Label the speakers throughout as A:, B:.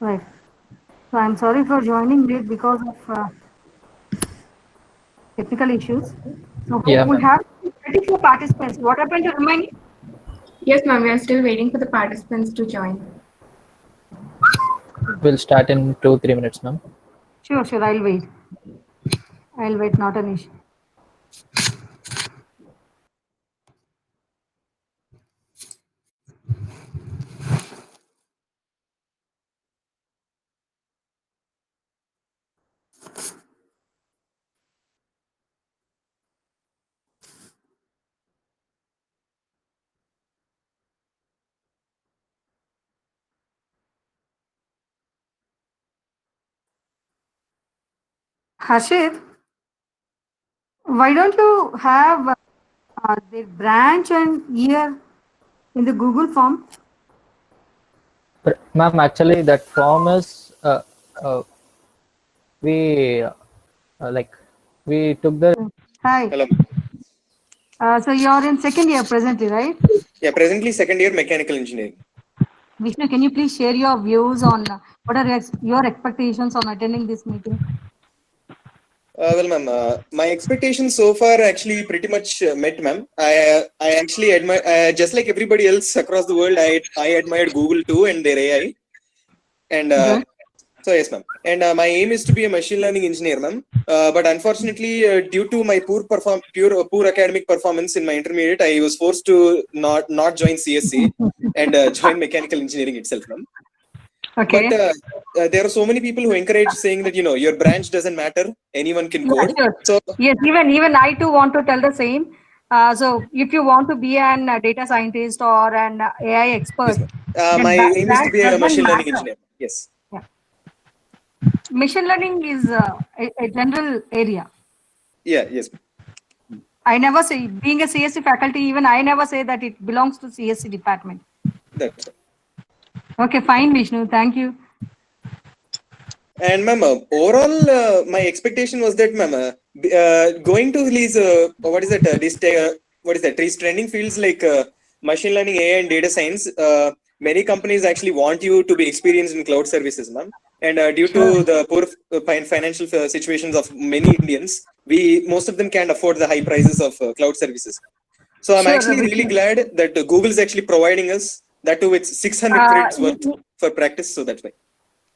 A: Right. So I'm sorry for joining late because of technical issues. So
B: Yeah,
A: hope we
B: ma'am.
A: have 34 participants. What happened to remind me?
C: Yes, ma'am, we are still waiting for the participants to join.
B: We'll start in 2-3 minutes, ma'am.
A: Sure, sure. I'll wait. I'll wait. Not an issue. Hashid, why don't you have the branch and year in the Google form?
B: Ma'am, actually, that form is uh, we like we took the.
A: Hi.
D: Hello.
A: So you're in second year presently, right?
D: Yeah, presently second year mechanical engineering.
A: Vishnu, can you please share your views on what are your expectations on attending this meeting?
D: Well, ma'am, my expectations so far actually pretty much met, ma'am. I actually admire, just like everybody else across the world, I admired Google too and their AI. And
A: Okay.
D: so yes, ma'am. And my aim is to be a machine learning engineer, ma'am. But unfortunately, due to my poor academic performance in my intermediate, I was forced to not join CSC and join mechanical engineering itself, ma'am. But
A: Okay.
D: there are so many people who encourage saying that your branch doesn't matter, anyone can
A: Yeah,
D: code.
A: sure.
D: So
A: Yes, even I too want to tell the same. So if you want to be an data scientist or an AI
D: yes,
A: expert,
D: ma'am.
A: then
D: My aim is to
A: branch
D: be a
A: doesn't
D: machine learning
A: matter.
D: engineer. Yes,
A: Yeah. Machine learning is a general area.
D: yeah, yes, ma'am.
A: I never say, being a CSC faculty, even I never say that it belongs to CSC department.
D: That's right.
A: Okay, fine, Vishnu. Thank you.
D: And ma'am, overall, my expectation was that, ma'am, going to these what is that? What is that? These trending fields like machine learning, AI, and data science. Many companies actually want you to be experienced in cloud services, ma'am. And due
A: Sure.
D: to the poor financial situations of many Indians, we most of them can't afford the high prices of cloud services. So I'm
A: Sure,
D: actually really
A: Vishnu.
D: glad that Google is actually providing us that too with 600 credits
A: Y-
D: worth
A: y-
D: for practice. So that's why.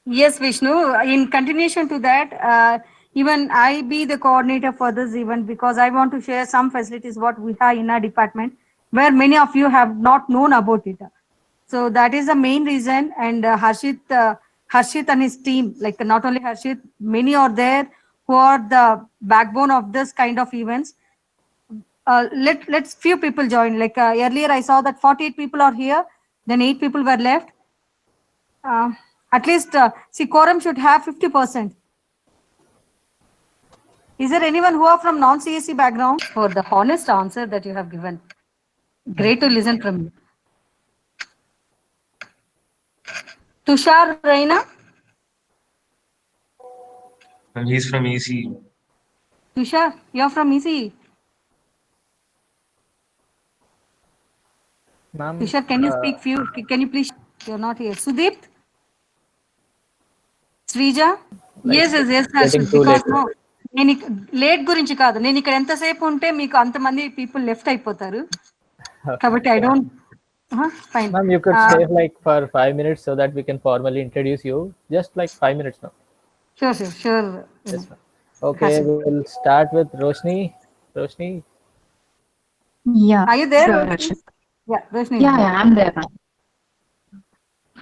A: Yes, Vishnu. In continuation to that, even I be the coordinator for this event because I want to share some facilities what we have in our department where many of you have not known about it. So that is the main reason. And Harshit and his team, like not only Harshit, many are there who are the backbone of this kind of events. Let's few people join. Like earlier, I saw that 48 people are here, then 8 people were left. Uh, at least see quorum should have 50%. Is there anyone who are from non-CSC background? For the honest answer that you have given. Great to listen from you. Tushar Raina,
E: And he's from EC.
A: Tushar, you're from ECE.
B: Ma'am,
A: Tushar, can you speak few? Can you please? You're not here. Sudeep, Srija.
B: like
A: Yes, yes, yes,
B: getting
A: Harshit.
B: too
A: Because
B: late.
A: no, నేను late గురించి కాదు నేను ఇక్కడ ఎంతసేపు ఉంటే మీకు అంతమంది people left అయిపోతారు కాబట్టి I don't fine
B: Ma'am, you could stay like for 5 minutes so that we can formally introduce you. Just like 5 minutes, ma'am.
A: Sure sure sure
B: Yes, ma'am. Okay,
A: Harshit.
B: we'll start with Roshni. Roshni,
F: Yeah,
A: Are you there,
F: sure,
A: Roshni?
F: Harshit.
A: Yeah, Roshni is
F: Yeah,
A: there.
F: yeah, I'm there now.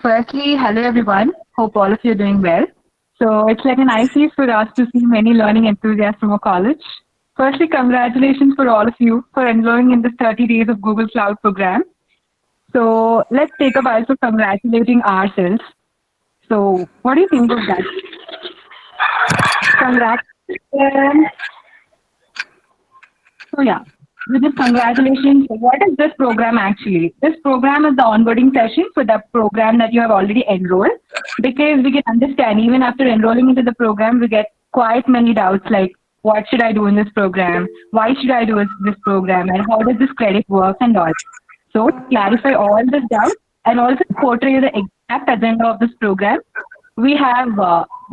F: Firstly, hello everyone. Hope all of you are doing well. So it's like a nice day for us to see many learning enthusiasts from our college. Firstly, congratulations for all of you for enrolling in this 30 Days of Google Cloud program. So let's take a while for congratulating ourselves. So what do you think of that? Congrats. So yeah, with this congratulations, what is this program actually? This program is the onboarding session for the program that you have already enrolled because we can understand even after enrolling into the program, we get quite many doubts like what should I do in this program? Why should I do this program? And how does this credit work and all? So to clarify all the doubts and also portray the exact agenda of this program, we have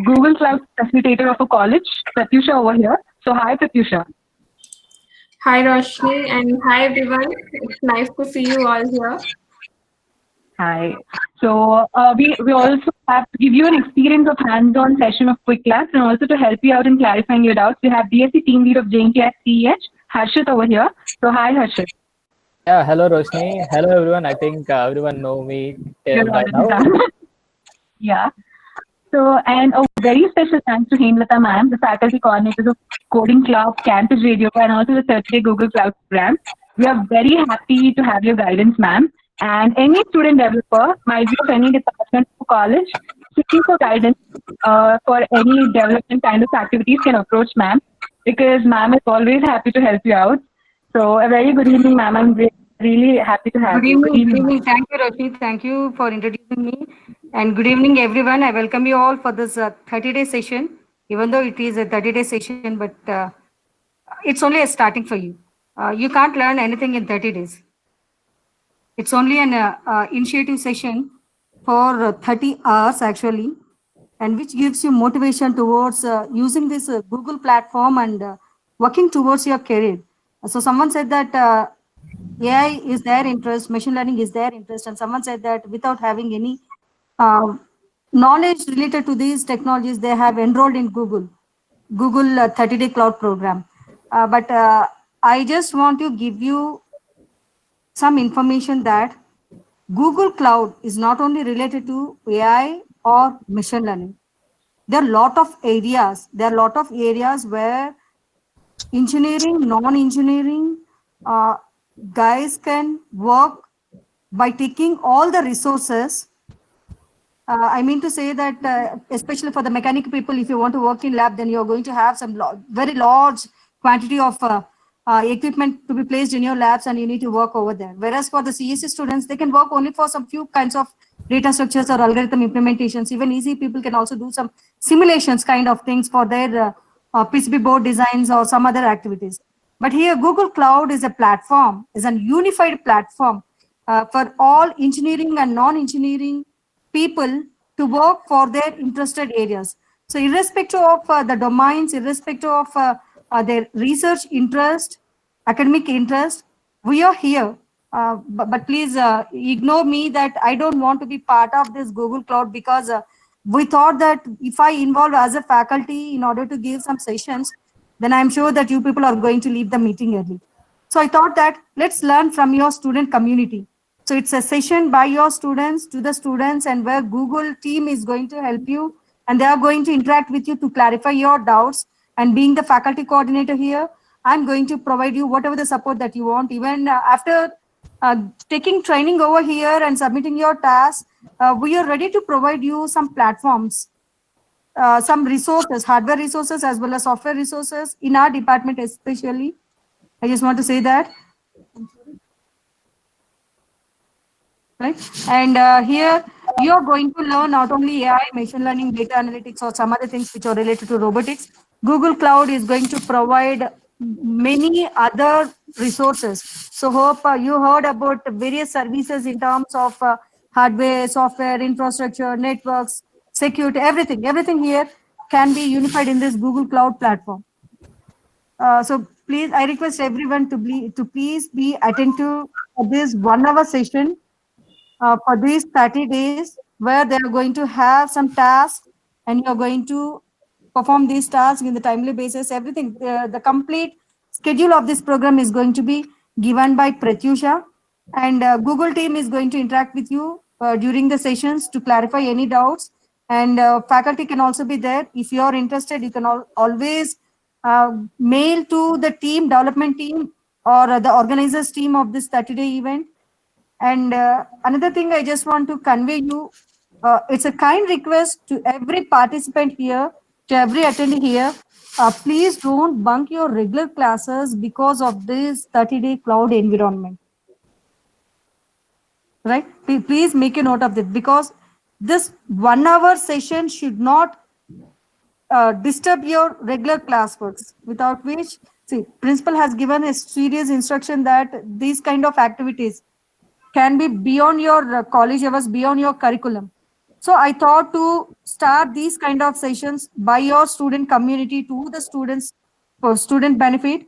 F: Google Cloud Facilitator of a college, Pratyusha over here. So hi, Pratyusha.
C: Hi, Roshni, and hi, everyone. It's nice to see you all here.
F: Hi. So we also have to give you an experience of hands-on session of Quick Labs and also to help you out in clarifying your doubts. We have DSC team lead of JNT at CEH, Harshit over here. So hi, Harshit.
B: Yeah, hello Roshni. Hello everyone. I think everyone know me
F: You're
B: by
F: already
B: now.
F: done. Yeah. So, and a very special thanks to Hemlata ma'am, the faculty coordinators of Coding Club, Campus Radio, and also the 30-day Google Cloud program. We are very happy to have your guidance, ma'am. And any student developer might be of any department or college seeking for guidance for any development kind of activities can approach ma'am, because ma'am is always happy to help you out. So, a very good evening, ma'am. I'm really happy to have
A: Good
F: you.
A: evening. Good evening. Thank you, Roshni. Thank you for introducing me. And good evening, everyone. I welcome you all for this 30-day session. Even though it is a 30-day session, but it's only a starting for you. You can't learn anything in 30 days. It's only an initiative session for 30 hours actually, and which gives you motivation towards using this Google platform and working towards your career. So someone said that AI is their interest, machine learning is their interest, and someone said that without having any uh, knowledge related to these technologies, they have enrolled in Google 30-day cloud program. But I just want to give you some information that Google Cloud is not only related to AI or machine learning. There are a lot of areas. There are a lot of areas where engineering, non-engineering guys can work by taking all the resources. I mean to say that, especially for the mechanical people, if you want to work in lab, then you're going to have some very large quantity of equipment to be placed in your labs, and you need to work over there. Whereas for the CSC students, they can work only for some few kinds of data structures or algorithm implementations. Even easy people can also do some simulations kind of things for their PCB board designs or some other activities. But here, Google Cloud is a platform, is a unified platform for all engineering and non-engineering people to work for their interested areas. So irrespective of the domains, irrespective of their research interest, academic interest, we are here. But please ignore me that I don't want to be part of this Google Cloud, because we thought that if I involve as a faculty in order to give some sessions, then I'm sure that you people are going to leave the meeting early. So I thought that let's learn from your student community. So it's a session by your students to the students, and where Google team is going to help you, and they are going to interact with you to clarify your doubts. And being the faculty coordinator here, I'm going to provide you whatever the support that you want. Even after taking training over here and submitting your tasks, we are ready to provide you some platforms, some resources, hardware resources as well as software resources in our department especially. I just want to say that. Right? And here you are going to learn not only AI, machine learning, data analytics, or some other things which are related to robotics. Google Cloud is going to provide many other resources. So hope you heard about various services in terms of hardware, software, infrastructure, networks, security, everything. Everything here can be unified in this Google Cloud platform. So please, I request everyone to please be attentive to this 1 hour session for these 30 days, where they are going to have some tasks and you're going to perform these tasks in the timely basis. Everything, the complete schedule of this program is going to be given by Pratyusha, and Google team is going to interact with you during the sessions to clarify any doubts. And faculty can also be there. If you're interested, you can always mail to the team, development team, or the organizers team of this 30-day event. And another thing I just want to convey you, it's a kind request to every participant here, to every attendee here, please don't bunk your regular classes because of this 30-day cloud environment. Right? Please make a note of this, because this 1 hour session should not disturb your regular classworks, without which, see, principal has given a serious instruction that these kind of activities can be beyond your college hours, beyond your curriculum. So I thought to start these kind of sessions by your student community to the students for student benefit,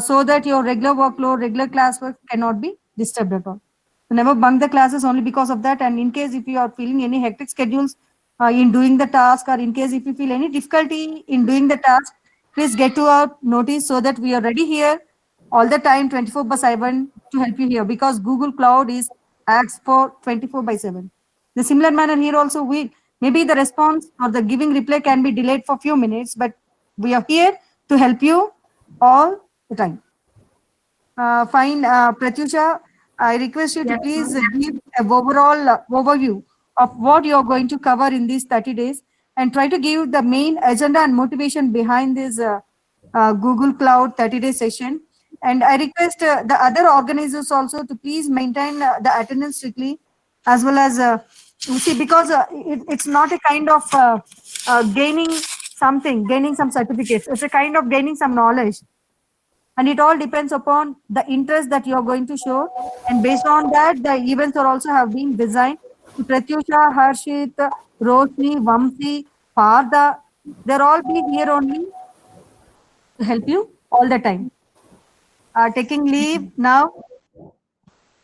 A: so that your regular workload, regular classwork cannot be disturbed at all. So never bunk the classes only because of that. And in case if you are feeling any hectic schedules in doing the task, or in case if you feel any difficulty in doing the task, please get to our notice so that we are ready here all the time 24/7 to help you here, because Google Cloud is acts for 24/7. The similar manner here also, we maybe the response or the giving reply can be delayed for few minutes, but we are here to help you all the time. Fine, Pratyusha, I request you to
C: Yes,
A: please give an overall overview of what you're going to cover in these 30 days, and try to give the main agenda and motivation behind this Google Cloud 30-day session. And I request the other organizers also to please maintain the attendance strictly, as well as, you see, because it's not a kind of gaining something, gaining some certificates. It's a kind of gaining some knowledge. And it all depends upon the interest that you are going to show. And based on that, the events are also have been designed. So Pratyusha, Harshit, Roshni, Vamsi, Partha, they're all be here only to help you all the time. Taking leave now.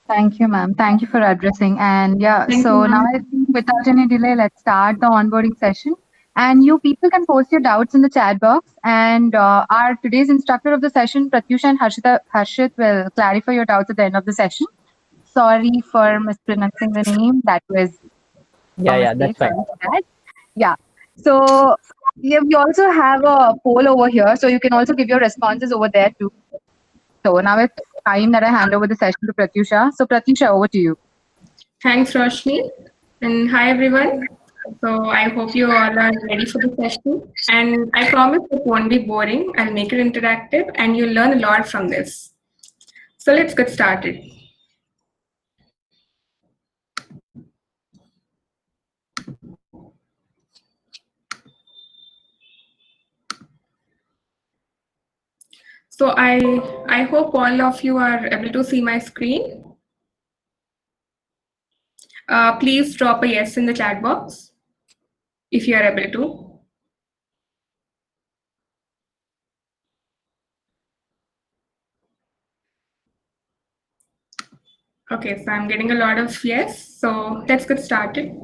F: Thank you, ma'am. Thank you for addressing. And yeah,
C: Thank
F: so
C: you,
F: now
C: ma'am.
F: I think without any delay, let's start the onboarding session. And you people can post your doubts in the chat box. And our today's instructor of the session, Pratyusha and Harshit, will clarify your doubts at the end of the session. Sorry for mispronouncing the name. That was
B: Yeah, that's
F: mistake.
B: fine.
F: Sorry for that. Yeah. So yeah, we also have a poll over here, so you can also give your responses over there too. So now it's time that I hand over the session to Pratyusha. So Pratyusha, over to you.
C: Thanks, Roshni. And hi, everyone. So I hope you all are ready for the session. And I promise it won't be boring. I'll make it interactive and you'll learn a lot from this. So let's get started. So I hope all of you are able to see my screen. Please drop a yes in the chat box if you are able to. Okay, so I'm getting a lot of yes. So let's get started.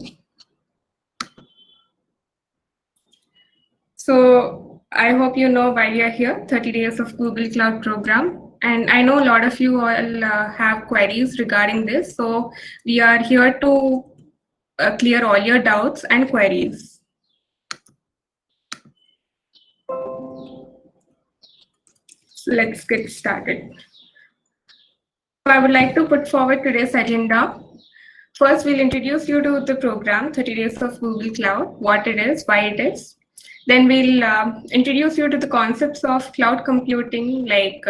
C: So I hope you know why we are here, 30 days of Google Cloud program. And I know a lot of you all have queries regarding this. So we are here to clear all your doubts and queries. So let's get started. So I would like to put forward today's agenda. First, we'll introduce you to the program, 30 Days of Google Cloud, what it is, why it is. Then we'll introduce you to the concepts of cloud computing, like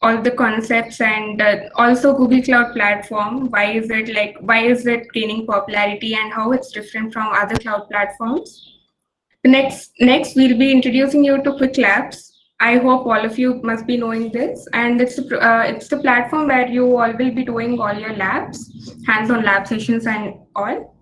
C: all the concepts, and also Google Cloud Platform. Why is it gaining popularity and how it's different from other cloud platforms? Next, we'll be introducing you to Quick Labs. I hope all of you must be knowing this, and it's the platform where you all will be doing all your labs, hands-on lab sessions and all.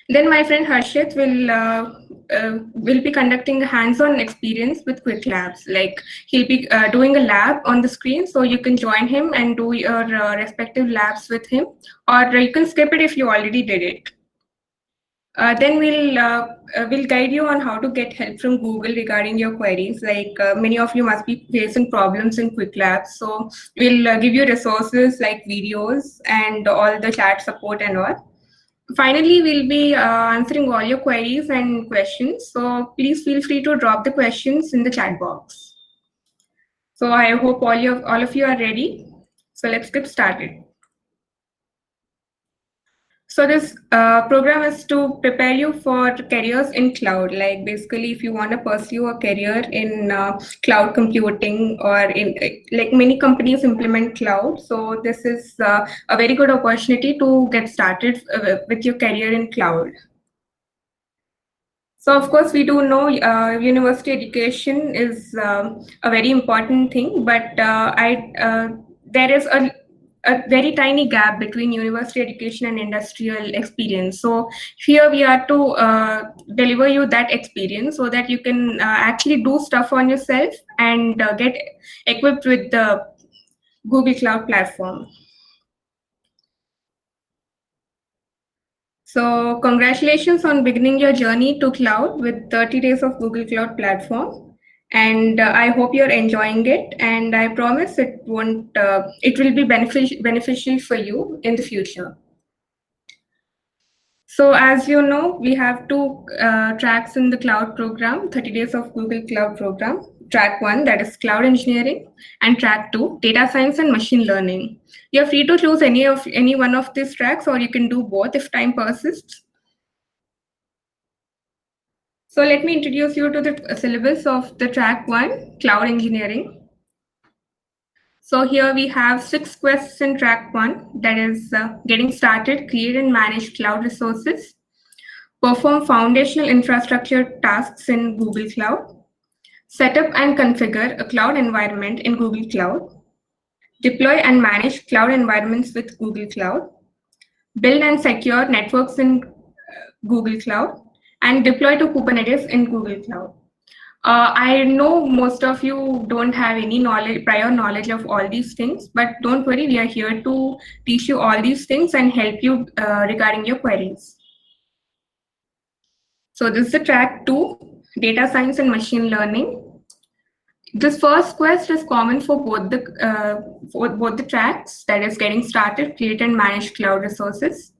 C: Then my friend Harshit will be conducting a hands-on experience with Quick Labs. Like he'll be doing a lab on the screen, so you can join him and do your respective labs with him, or you can skip it if you already did it. Then we'll guide you on how to get help from Google regarding your queries. Like many of you must be facing problems in Quick Labs, so we'll give you resources like videos and all the chat support and all. Finally, we'll be answering all your queries and questions. So please feel free to drop the questions in the chat box. So I hope all of you are ready. So let's get started. So this program is to prepare you for careers in cloud. Like basically, if you want to pursue a career in cloud computing, or in like many companies implement cloud. So this is a very good opportunity to get started with your career in cloud. So of course, we do know university education is a very important thing, but there is a a very tiny gap between university education and industrial experience. So here we are to deliver you that experience so that you can actually do stuff on yourself and get equipped with the Google Cloud platform. So congratulations on beginning your journey to cloud with 30 days of Google Cloud platform. And I hope you're enjoying it. And I promise it will be beneficial for you in the future. So as you know, we have two tracks in the cloud program, 30 days of Google Cloud program. Track 1, that is cloud engineering, and track 2, data science and machine learning. You're free to choose any one of these tracks, or you can do both if time persists. So let me introduce you to the syllabus of the track 1, cloud engineering. So here we have 6 quests in track 1, that is getting started, create and manage cloud resources, perform foundational infrastructure tasks in Google Cloud, set up and configure a cloud environment in Google Cloud, deploy and manage cloud environments with Google Cloud, build and secure networks in Google Cloud, and deploy to Kubernetes in Google Cloud. I know most of you don't have any prior knowledge of all these things, but don't worry, we are here to teach you all these things and help you regarding your queries. So this is the track 2, data science and machine learning. This first quest is common for both the tracks, that is getting started, create and manage cloud resources.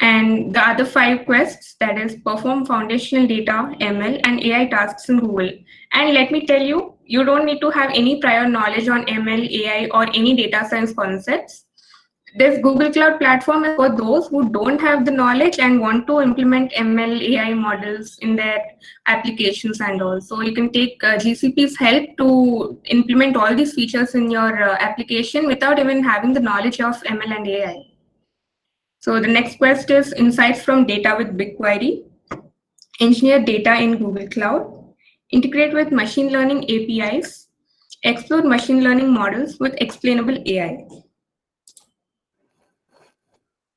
C: And the other 5 quests, that is perform foundational data, ML, and AI tasks in Google. And let me tell you, you don't need to have any prior knowledge on ML, AI, or any data science concepts. This Google Cloud platform is for those who don't have the knowledge and want to implement ML, AI models in their applications and all. So you can take GCP's help to implement all these features in your application without even having the knowledge of ML and AI. So the next quest is insights from data with BigQuery, engineer data in Google Cloud, integrate with machine learning APIs, explore machine learning models with explainable AI.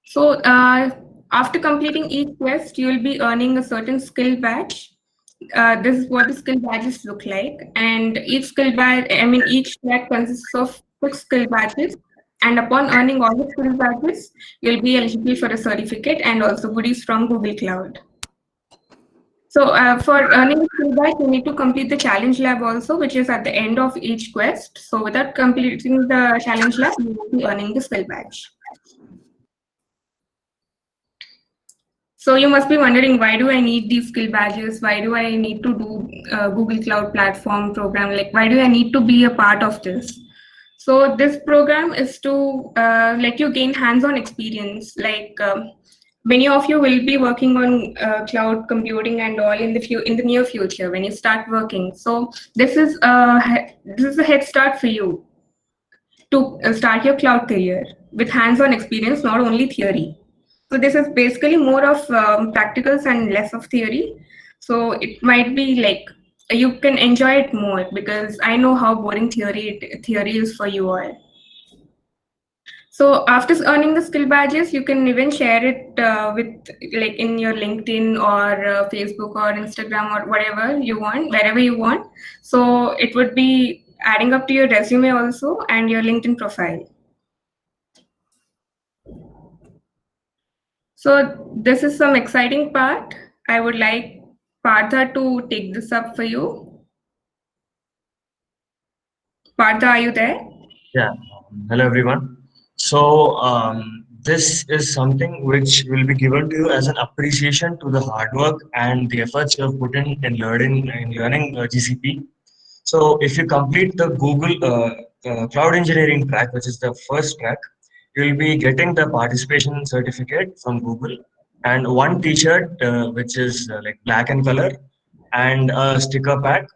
C: So after completing each quest, you will be earning a certain skill badge. This is what the skill badges look like. And each skill badge, each track consists of 6 skill badges. And upon earning all the skill badges, you'll be eligible for a certificate and also goodies from Google Cloud. So for earning a skill badge, you need to complete the challenge lab also, which is at the end of each quest. So without completing the challenge lab, you will be earning the skill badge. So you must be wondering, why do I need these skill badges? Why do I need to do Google Cloud Platform program? Like, why do I need to be a part of this? So this program is to let you gain hands-on experience. Like many of you will be working on cloud computing and all in the near future when you start working. So this is a head start for you to start your cloud career with hands-on experience, not only theory. So this is basically more of practicals and less of theory. So it might be like you can enjoy it more because I know how boring theory is for you all. So after earning the skill badges, you can even share it with like in your LinkedIn or Facebook or Instagram or whatever you want, wherever you want. So it would be adding up to your resume also and your LinkedIn profile. So this is some exciting part. I would like Partha to take this up for you. Partha, are you there?
E: Yeah. Hello, everyone. So this is something which will be given to you as an appreciation to the hard work and the efforts you have put in learning GCP. So if you complete the Google Cloud Engineering track, which is the first track, you will be getting the participation certificate from Google and one T-shirt which is like black in color and a sticker pack.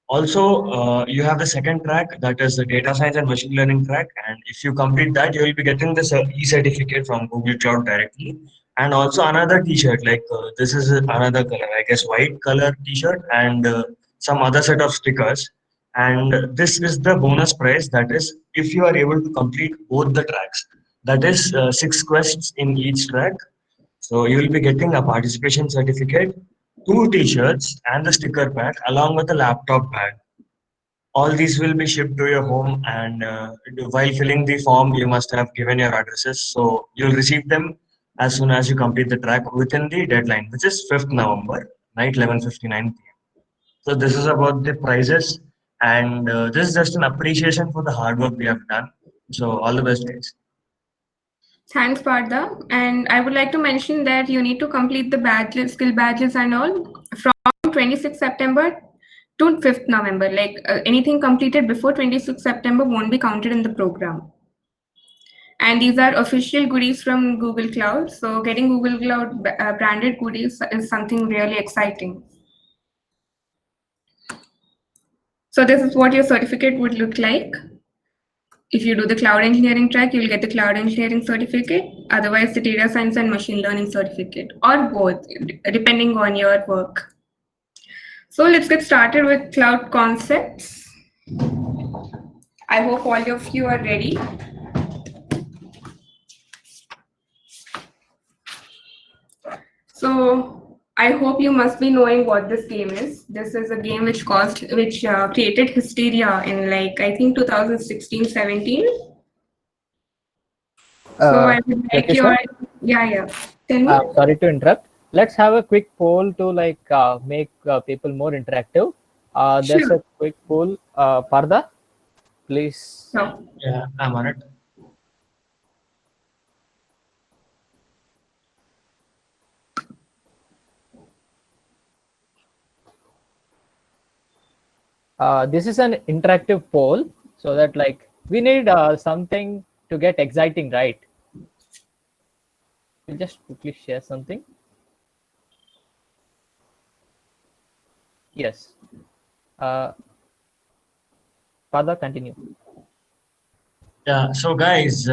E: Also, you have the second track, that is the data science and machine learning track. And if you complete that, you will be getting the e-certificate from Google Cloud directly. And also another T-shirt, like this is another color, I guess white color T-shirt and some other set of stickers. And this is the bonus prize, that is if you are able to complete both the tracks, that is 6 quests in each track. So you will be getting a participation certificate, 2 t-shirts and the sticker pack along with a laptop bag. All these will be shipped to your home, and while filling the form you must have given your addresses, so you'll receive them as soon as you complete the track within the deadline, which is 5th November night 11:59 p.m. So this is about the prizes, and this is just an appreciation for the hard work we have done. So all the best, guys.
C: Thanks, Partha. And I would like to mention that you need to complete the badges, skill badges and all from 26 September to 5th November. Like anything completed before 26 September won't be counted in the program. And these are official goodies from Google Cloud. So getting Google Cloud branded goodies is something really exciting. So this is what your certificate would look like. If you do the cloud engineering track, you'll get the cloud engineering certificate. Otherwise, the data science and machine learning certificate, or both, depending on your work. So let's get started with cloud concepts. I hope all of you are ready. So I hope you must be knowing what this game is. This is a game which created hysteria in I think 2016-17. So I would like
B: Lakshya?
C: yeah. Tell me.
B: Sorry to interrupt. Let's have a quick poll to make people more interactive. There's
C: Sure.
B: a quick poll. Partha, please.
C: No.
E: Yeah, I'm on it.
B: This is an interactive poll, so that we need something to get exciting, right? We'll just quickly share something. Yes. Partha, continue.
E: Yeah, so guys,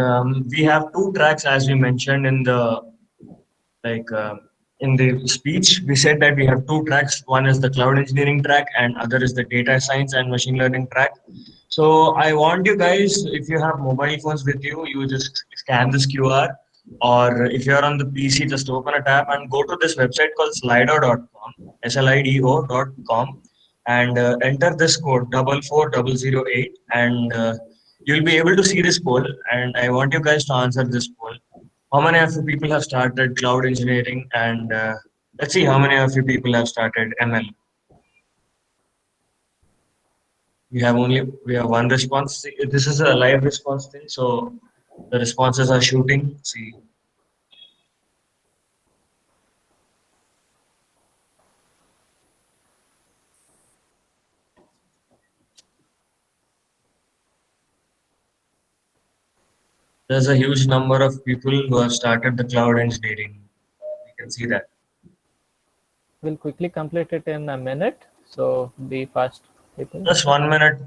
E: we have 2 tracks as we mentioned in the in the speech. We said that we have 2 tracks. One is the cloud engineering track, and other is the data science and machine learning track. So I want you guys, if you have mobile phones with you, you just scan this QR, or if you're on the PC, just open a tab and go to this website called slido.com, slido.com, and enter this code 44008, and you'll be able to see this poll. And I want you guys to answer this poll. How many of you people have started cloud engineering? And let's see how many of you people have started ML. We have 1 response. This is a live response thing, so the responses are shooting. See. There's a huge number of people who have started the cloud engineering. You can see that.
B: We'll quickly complete it in a minute. So be fast, people.
E: Just 1 minute.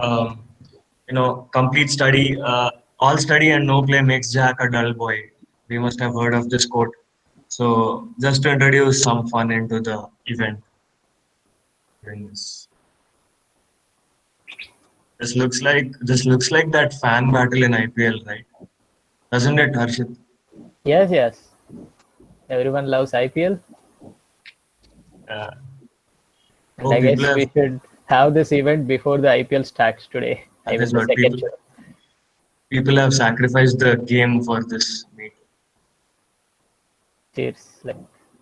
E: Complete study. All study and no play makes Jack a dull boy. We must have heard of this quote. So just to introduce some fun into the event. This looks like that fan battle in IPL, right? Doesn't it, Harshit?
B: Yes. Everyone loves IPL. And I guess we should have this event before the IPL starts today. I mean, the second show.
E: People have sacrificed the game for this meet.
B: Cheers.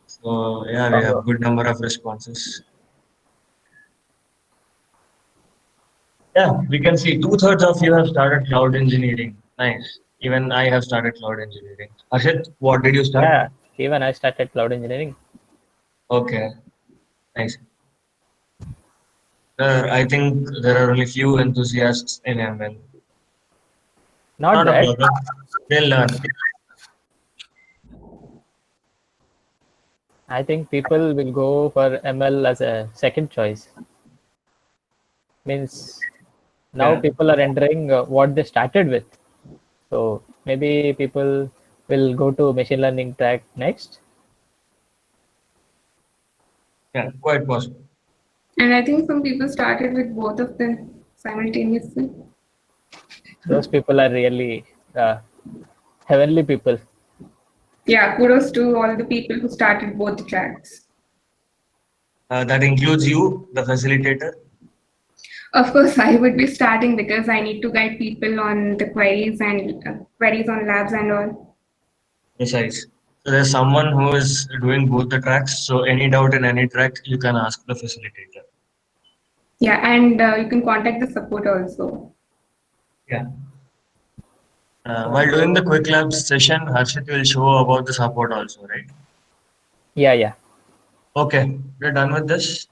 E: So yeah, we have a good number of responses. Yeah, we can see 2/3 of you have started cloud engineering. Nice. Even I have started cloud engineering. Harshit, what did you start?
B: Yeah, even I started cloud engineering.
E: Okay, nice. I think there are only few enthusiasts in ML.
B: Not
E: a
B: bad.
E: problem. They'll learn.
B: I think people will go for ML as a second choice. Means now
E: Yeah.
B: people are entering what they started with. So maybe people will go to machine learning track next.
E: Yeah, quite possible.
C: And I think some people started with both of them. simultaneously.
B: Those people are really heavenly people.
C: Yeah, kudos to all the people who started both the tracks.
E: That includes you, the facilitator.
C: Of course, I would be starting because I need to guide people on the queries and queries on labs and all.
E: Precise. So there's someone who is doing both the tracks. So any doubt in any track, you can ask the facilitator.
C: Yeah, and you can contact the support also.
E: Yeah. While doing the quick labs session, Harshit will show about the support also, right?
B: Yeah.
E: Okay, we're done with this.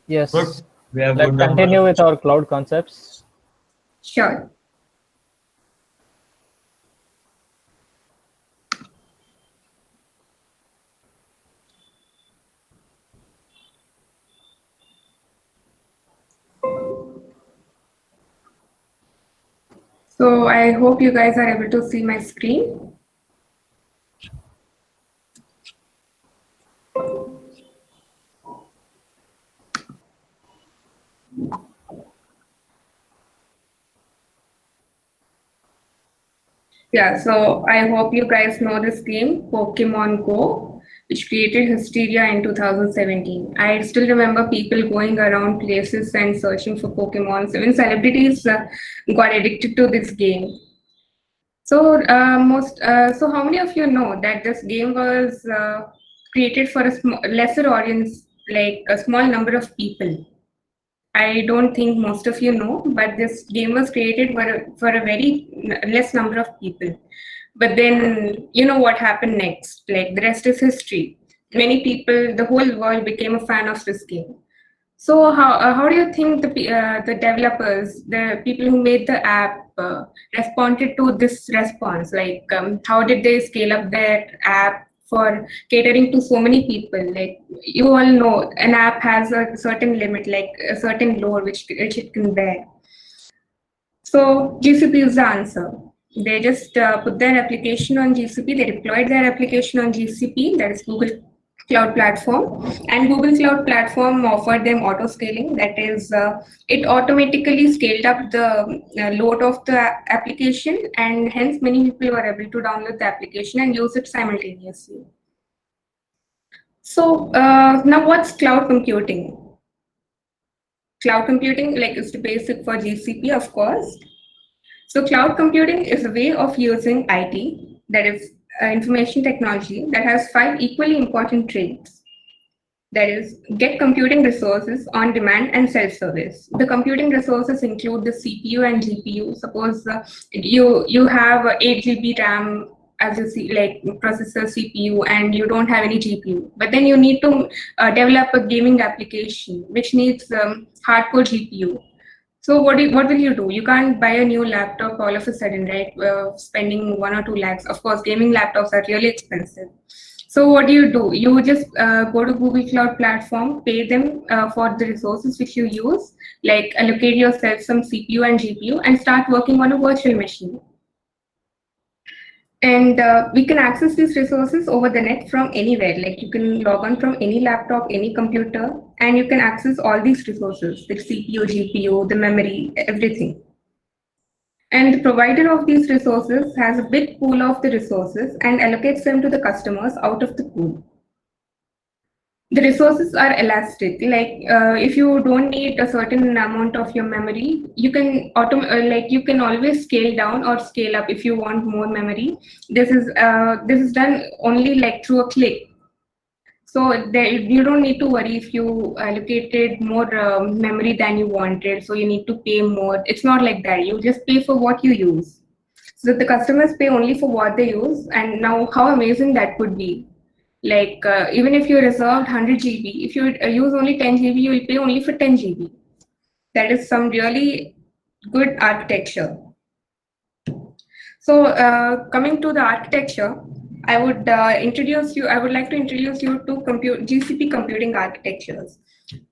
B: Yes.
E: Good. We have
B: Let's
E: good
B: continue
E: numbers.
B: with our cloud concepts.
C: Sure. So I hope you guys are able to see my screen. Yeah, so I hope you guys know this game, Pokemon Go, which created hysteria in 2017. I still remember people going around places and searching for Pokemons. Even celebrities got addicted to this game. So so how many of you know that this game was created for a lesser audience, like a small number of people? I don't think most of you know, but this game was created for a very less number of people. But then, you know what happened next? Like the rest is history. Many people, the whole world became a fan of this game. So how do you think the developers, the people who made the app, responded to this response? Like how did they scale up their app for catering to so many people? Like you all know, an app has a certain limit, like a certain load which it can bear. So GCP is the answer. They just put their application on GCP. They deployed their application on GCP, that is Google Cloud Platform, and Google Cloud Platform offered them auto scaling. That is, it automatically scaled up the load of the application, and hence many people were able to download the application and use it simultaneously. So now, what's cloud computing? Cloud computing, like, is the basic for GCP, of course. So cloud computing is a way of using IT, that is information technology, that has 5 equally important traits. That is, get computing resources on demand and self-service. The computing resources include the CPU and GPU. Suppose you have 8 GB RAM as you see, like processor CPU, and you don't have any GPU. But then you need to develop a gaming application which needs hardcore GPU. So what will you do? You can't buy a new laptop all of a sudden, right? Spending 1 or 2 lakhs. Of course, gaming laptops are really expensive. So what do? You just go to Google Cloud Platform, pay them for the resources which you use, like allocate yourself some CPU and GPU, and start working on a virtual machine. And we can access these resources over the net from anywhere. Like you can log on from any laptop, any computer, and you can access all these resources, the CPU, GPU, the memory, everything. And the provider of these resources has a big pool of the resources and allocates them to the customers out of the pool. The resources are elastic. Like if you don't need a certain amount of your memory, you can you can always scale down or scale up if you want more memory. This is done only like through a click. So you don't need to worry if you allocated more memory than you wanted. So you need to pay more. It's not like that. You just pay for what you use. So the customers pay only for what they use. And now, how amazing that could be. Like even if you reserved 100 GB, if you use only 10 GB, you will pay only for 10 GB. That is some really good architecture. So coming to the architecture, I would like to introduce you to GCP computing architectures.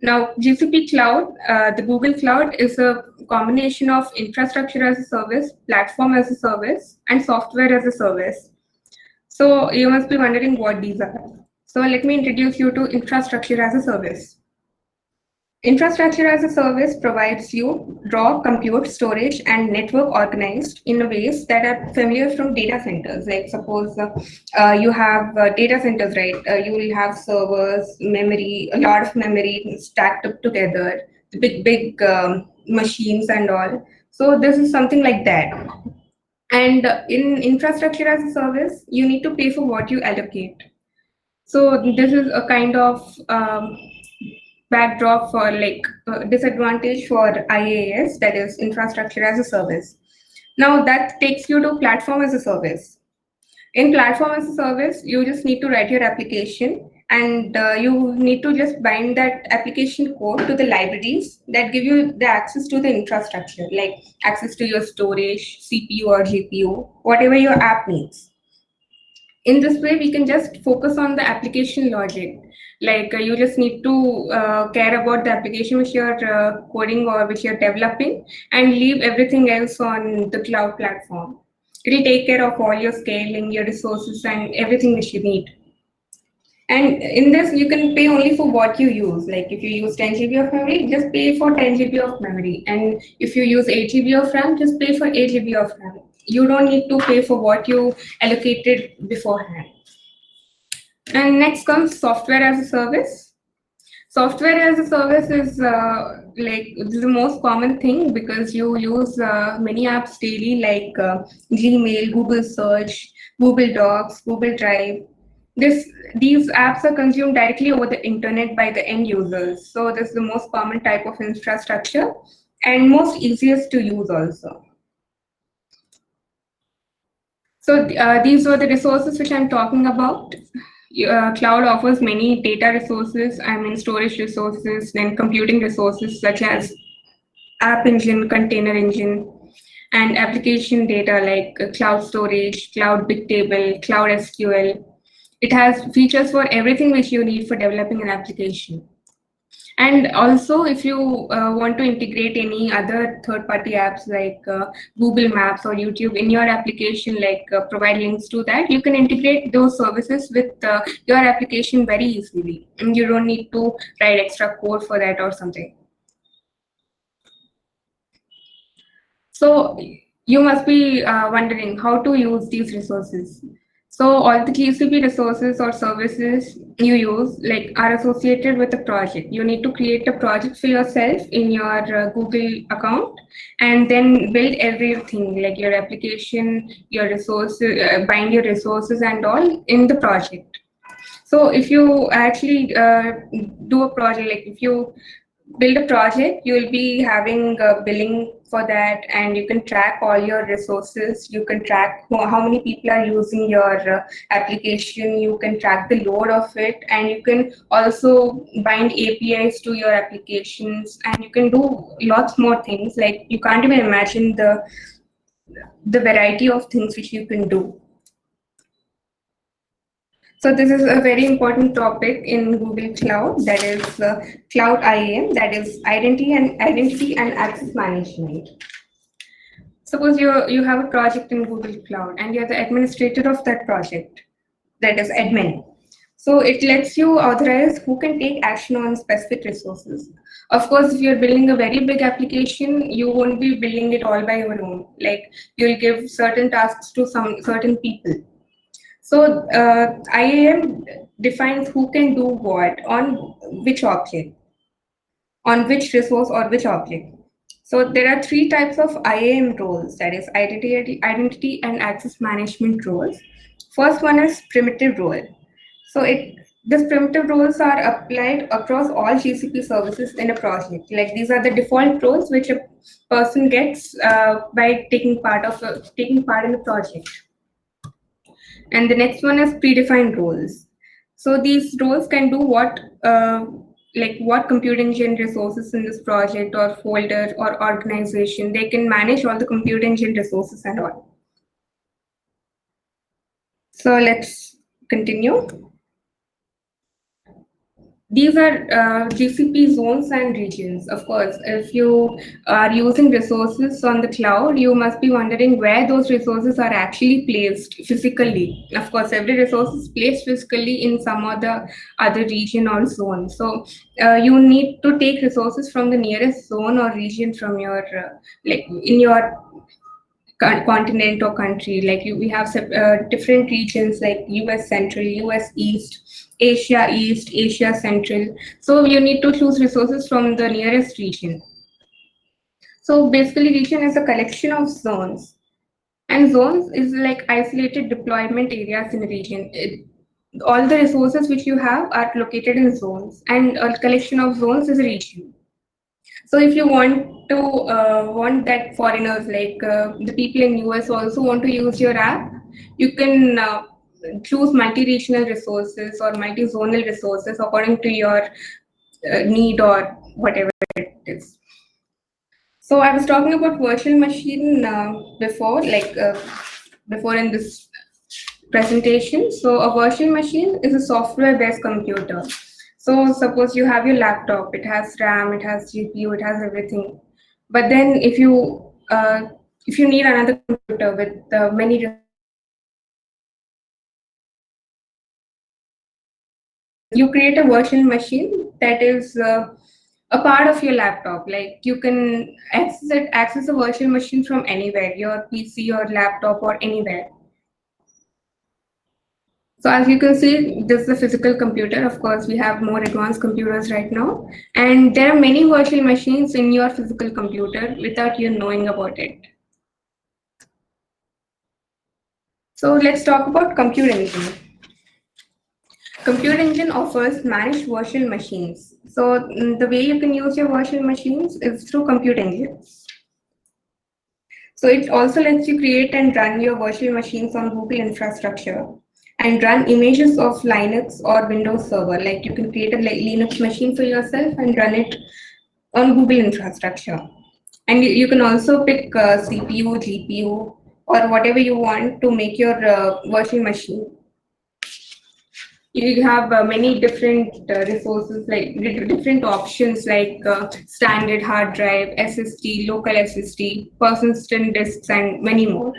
C: Now, GCP Cloud, the Google Cloud, is a combination of infrastructure as a service, platform as a service, and software as a service. So you must be wondering what these are. So let me introduce you to infrastructure as a service. Infrastructure as a service provides you raw compute, storage, and network organized in ways that are familiar from data centers. Like suppose you have data centers, right? You will have servers, memory, a lot of memory stacked up together, big machines and all. So this is something like that. And in infrastructure as a service, you need to pay for what you allocate. So this is a kind of backdrop for like disadvantage for IaaS, that is infrastructure as a service. Now that takes you to platform as a service. In platform as a service, you just need to write your application, and you need to just bind that application code to the libraries that give you the access to the infrastructure, like access to your storage, CPU or GPU, whatever your app needs. In this way, we can just focus on the application logic. Like you just need to care about the application which you're coding or which you're developing, and leave everything else on the cloud platform. It'll take care of all your scaling, your resources, and everything which you need. And in this, you can pay only for what you use. Like if you use 10 GB of memory, just pay for 10 GB of memory. And if you use 8 GB of RAM, just pay for 8 GB of RAM. You don't need to pay for what you allocated beforehand. And next comes software as a service. Software as a service is the most common thing because you use many apps daily, like Gmail, Google Search, Google Docs, Google Drive. These apps are consumed directly over the internet by the end users. So this is the most common type of infrastructure and most easiest to use also. So these were the resources which I'm talking about. Cloud offers many data resources, storage resources, then computing resources such as App Engine, Container Engine, and application data like cloud storage, cloud bigtable, cloud SQL. It has features for everything which you need for developing an application. And also, if you want to integrate any other third-party apps like Google Maps or YouTube in your application, like provide links to that, you can integrate those services with your application very easily. And you don't need to write extra code for that or something. So you must be wondering how to use these resources. So all the GCP resources or services you use are associated with a project. You need to create a project for yourself in your Google account and then build everything like your application, your resources, bind your resources and all in the project. So if you actually do a project, like if you build a project, you will be having billing for that, and you can track all your resources. You can track how many people are using your application. You can track the load of it, and you can also bind APIs to your applications, and you can do lots more things. Like you can't even imagine the variety of things which you can do. So this is a very important topic in Google Cloud, that is Cloud IAM, that is identity and access management. Suppose you have a project in Google Cloud and you're the administrator of that project, that is admin. So it lets you authorize who can take action on specific resources. Of course, if you're building a very big application, you won't be building it all by your own. Like you'll give certain tasks to some certain people. So IAM defines who can do what on which object, on which resource or which object. So there are three types of IAM roles, that is identity and access management roles. First one is primitive role. So these primitive roles are applied across all GCP services in a project. Like these are the default roles which a person gets by taking part in the project. And the next one is predefined roles. So these roles can do what compute engine resources in this project or folder or organization. They can manage all the compute engine resources and all. So let's continue. these are GCP zones and regions. Of course, if you are using resources on the cloud, you must be wondering where those resources are actually placed physically. Of course, every resource is placed physically in some other region or zone. So you need to take resources from the nearest zone or region from your like in your continent or country. Like we have different regions like US Central, US East, Asia Central. So you need to choose resources from the nearest region. So basically region is a collection of zones, and zones is like isolated deployment areas in a region. All the resources which you have are located in zones, and a collection of zones is a region. So if you want that foreigners like the people in US also want to use your app, you can choose multi-regional resources or multi-zonal resources according to your need or whatever it is. So I was talking about virtual machine before in this presentation. So a virtual machine is a software-based computer. So suppose you have your laptop, it has RAM, it has GPU, it has everything. But then if you need another computer with many, you create a virtual machine that is a part of your laptop. Like you can access a virtual machine from anywhere, your PC or laptop or anywhere. So as you can see, this is a physical computer. Of course, we have more advanced computers right now. And there are many virtual machines in your physical computer without you knowing about it. So let's talk about Compute Engine. Compute Engine offers managed virtual machines. So the way you can use your virtual machines is through Compute Engine. So it also lets you create and run your virtual machines on Google infrastructure and run images of Linux or Windows Server. Like you can create a Linux machine for yourself and run it on Google infrastructure. And you can also pick CPU, GPU, or whatever you want to make your virtual machine. You have many different resources, like different options like standard hard drive, SSD, local SSD, persistent disks, and many more.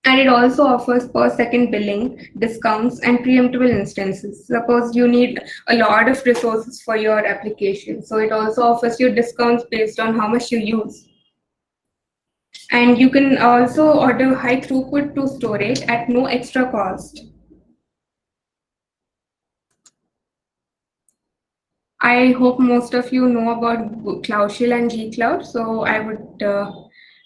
C: And it also offers per second billing, discounts, and preemptible instances. Suppose you need a lot of resources for your application. So it also offers you discounts based on how much you use. And you can also order high throughput to storage at no extra cost. I hope most of you know about Cloud Shell and G-Cloud, so I would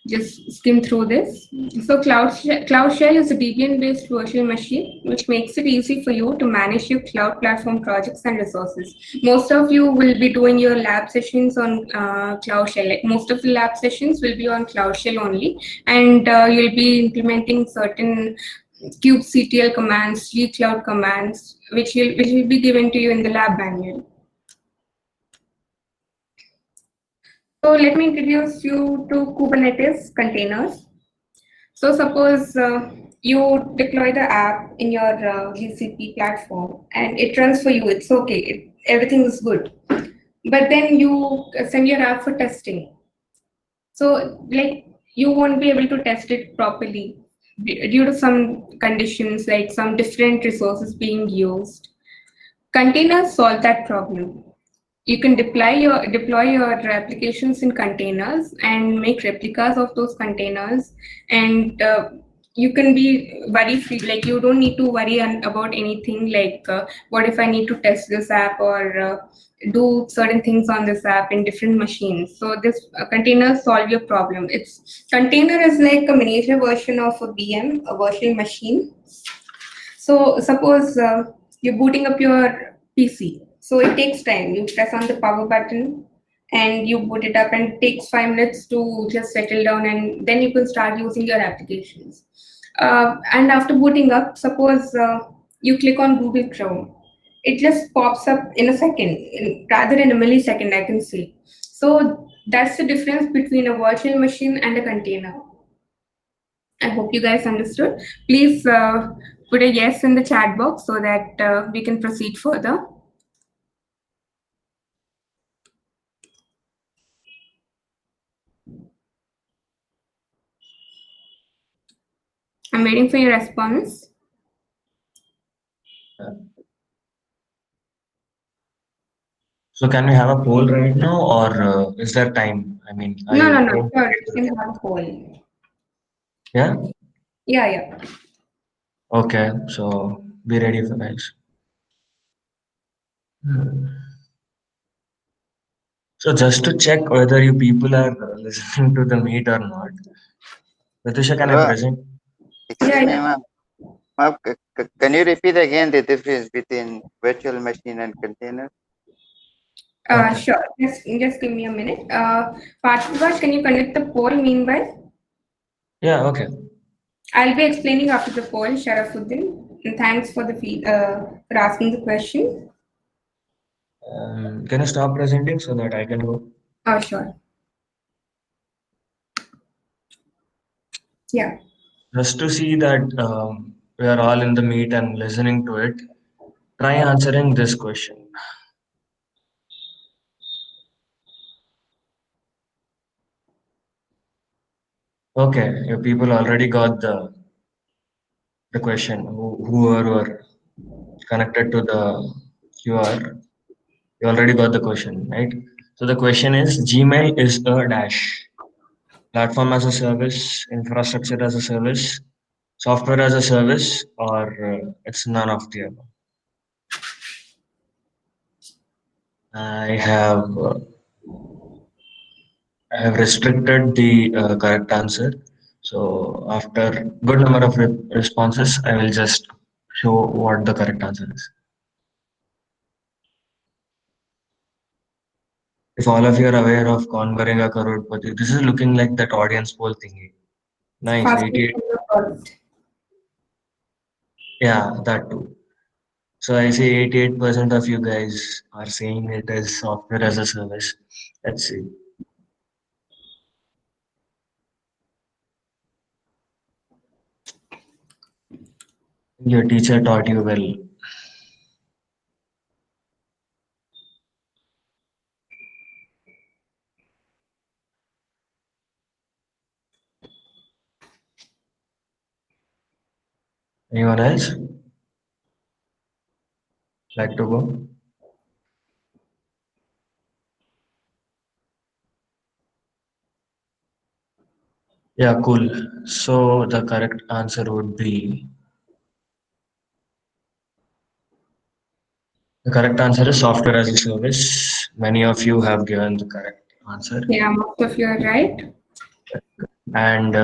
C: just skim through this. So Cloud Shell is a Debian-based virtual machine, which makes it easy for you to manage your cloud platform projects and resources. Most of you will be doing your lab sessions on Cloud Shell. Like most of the lab sessions will be on Cloud Shell only, and you'll be implementing certain kubectl commands, G-Cloud commands, which will be given to you in the lab manual. So let me introduce you to Kubernetes containers. So suppose you deploy the app in your GCP platform and it runs for you, it's okay, everything is good. But then you send your app for testing. So like you won't be able to test it properly due to some conditions, like some different resources being used. Containers solve that problem. You can deploy your applications in containers and make replicas of those containers, and you can be worry free. Like you don't need to worry about anything like what if I need to test this app or do certain things on this app in different machines. So this containers solve your problem. Container is like a miniature version of a VM, a virtual machine. So suppose you're booting up your PC. So it takes time. You press on the power button and you boot it up, and it takes 5 minutes to just settle down, and then you can start using your applications. And after booting up, suppose you click on Google Chrome. It just pops up in a second, rather in a millisecond, I can say. So that's the difference between a virtual machine and a container. I hope you guys understood. Please put a yes in the chat box so that we can proceed further. I'm waiting for your response.
E: So can we have a poll right now, or is there time? I mean, I
C: No,
E: don't.
C: sure, you can have a poll.
E: Yeah.
C: Yeah.
E: Okay. So be ready for guys. So just to check whether you people are listening to the meet or not, Pratusha, can I
G: Hello,
E: present?
G: excuse me,
C: Yeah.
G: ma'am. Ma'am, can you repeat again the difference between virtual machine and container?
E: Okay.
C: Sure. Just give me a minute. Parthiva, can you conduct the poll meanwhile?
E: Yeah. Okay.
C: I'll be explaining after the poll, Sharafuddin. And thanks for for asking the question.
E: Can you stop presenting so that I can go?
C: Oh, sure. Yeah.
E: Just to see that we are all in the meet and listening to it, try answering this question. Okay, you people already got the question. Whoever were connected to the QR, you already got the question, right? So the question is Gmail is a dash. Platform as a service, infrastructure as a service, software as a service, or it's none of the above. I have restricted the correct answer. So after good number of responses, I will just show what the correct answer is. If all of you are aware of Kaun Banega Crorepati, this is looking like that audience poll thingy. Nice,
C: Fast
E: 88.
C: first.
E: Yeah, that too. So I say 88% of you guys are saying it as software as a service. Let's see. Your teacher taught you well. Anyone else like to go? Yeah, cool. So the correct answer would be the correct answer is software as a service. Many of you have given the correct answer.
C: Yeah, most of you are right.
E: And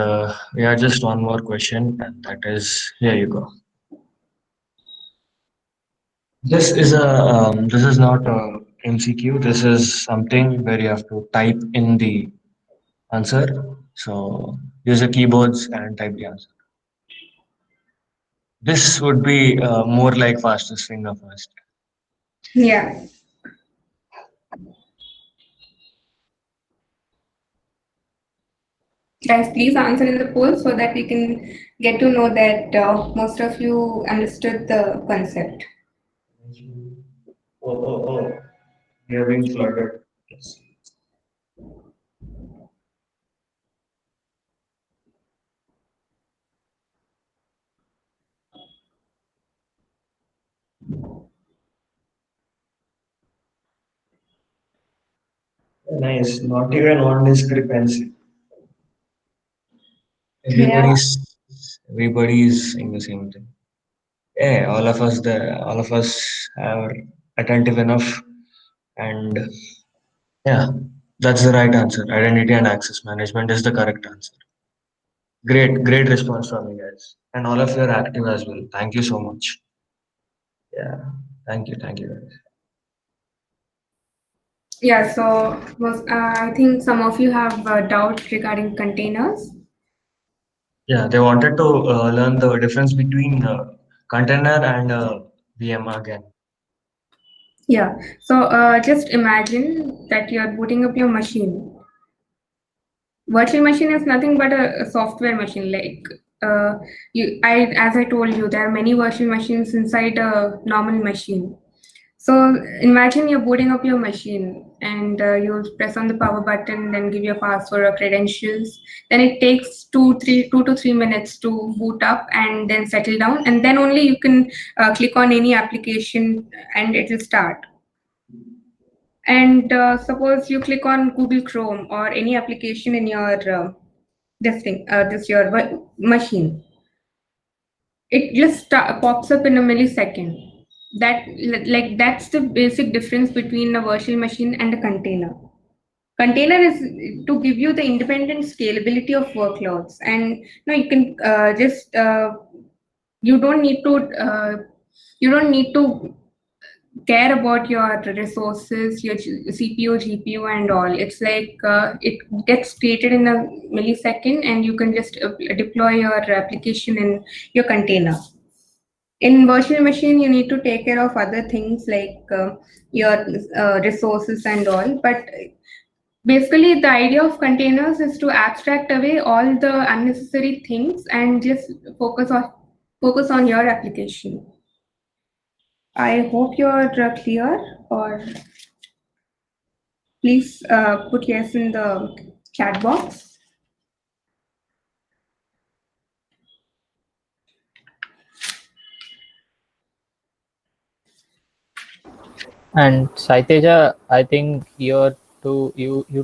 E: we have just one more question, and that is here you go. This is not a MCQ. This is something where you have to type in the answer. So use the keyboards and type the answer. This would be more like fastest finger first.
C: Yeah. Guys, please answer in the poll so that we can get to know that most of you understood the concept.
E: Oh. We are being flooded. Yes. Nice. Not even one discrepancy.
C: Yeah.
E: Everybody's saying the same thing. Yeah, all of us are attentive enough, and yeah, that's the right answer. Identity and access management is the correct answer. Great response from you guys, and all of you are active as well. Thank you so much. Yeah, thank you guys.
C: Yeah, so I think some of you have doubts regarding containers.
E: Yeah, they wanted to learn the difference between container and VM again.
C: Yeah, so just imagine that you're booting up your machine. Virtual machine is nothing but a software machine. Like as I told you, there are many virtual machines inside a normal machine. So imagine you're booting up your machine and you press on the power button, then give your password or credentials. Then it takes 2 to 3 minutes to boot up and then settle down. And then only you can click on any application and it will start. And suppose you click on Google Chrome or any application in your machine, it just pops up in a millisecond. That's the basic difference between a virtual machine and a container. Container is to give you the independent scalability of workloads, and now you can you don't need to care about your resources, your CPU, GPU, and all. It's like it gets created in a millisecond, and you can just deploy your application in your container. In virtual machine, you need to take care of other things like your resources and all. But basically, the idea of containers is to abstract away all the unnecessary things and just focus on your application. I hope you're clear, or please put yes in the chat box.
B: And Saiteja, I think you two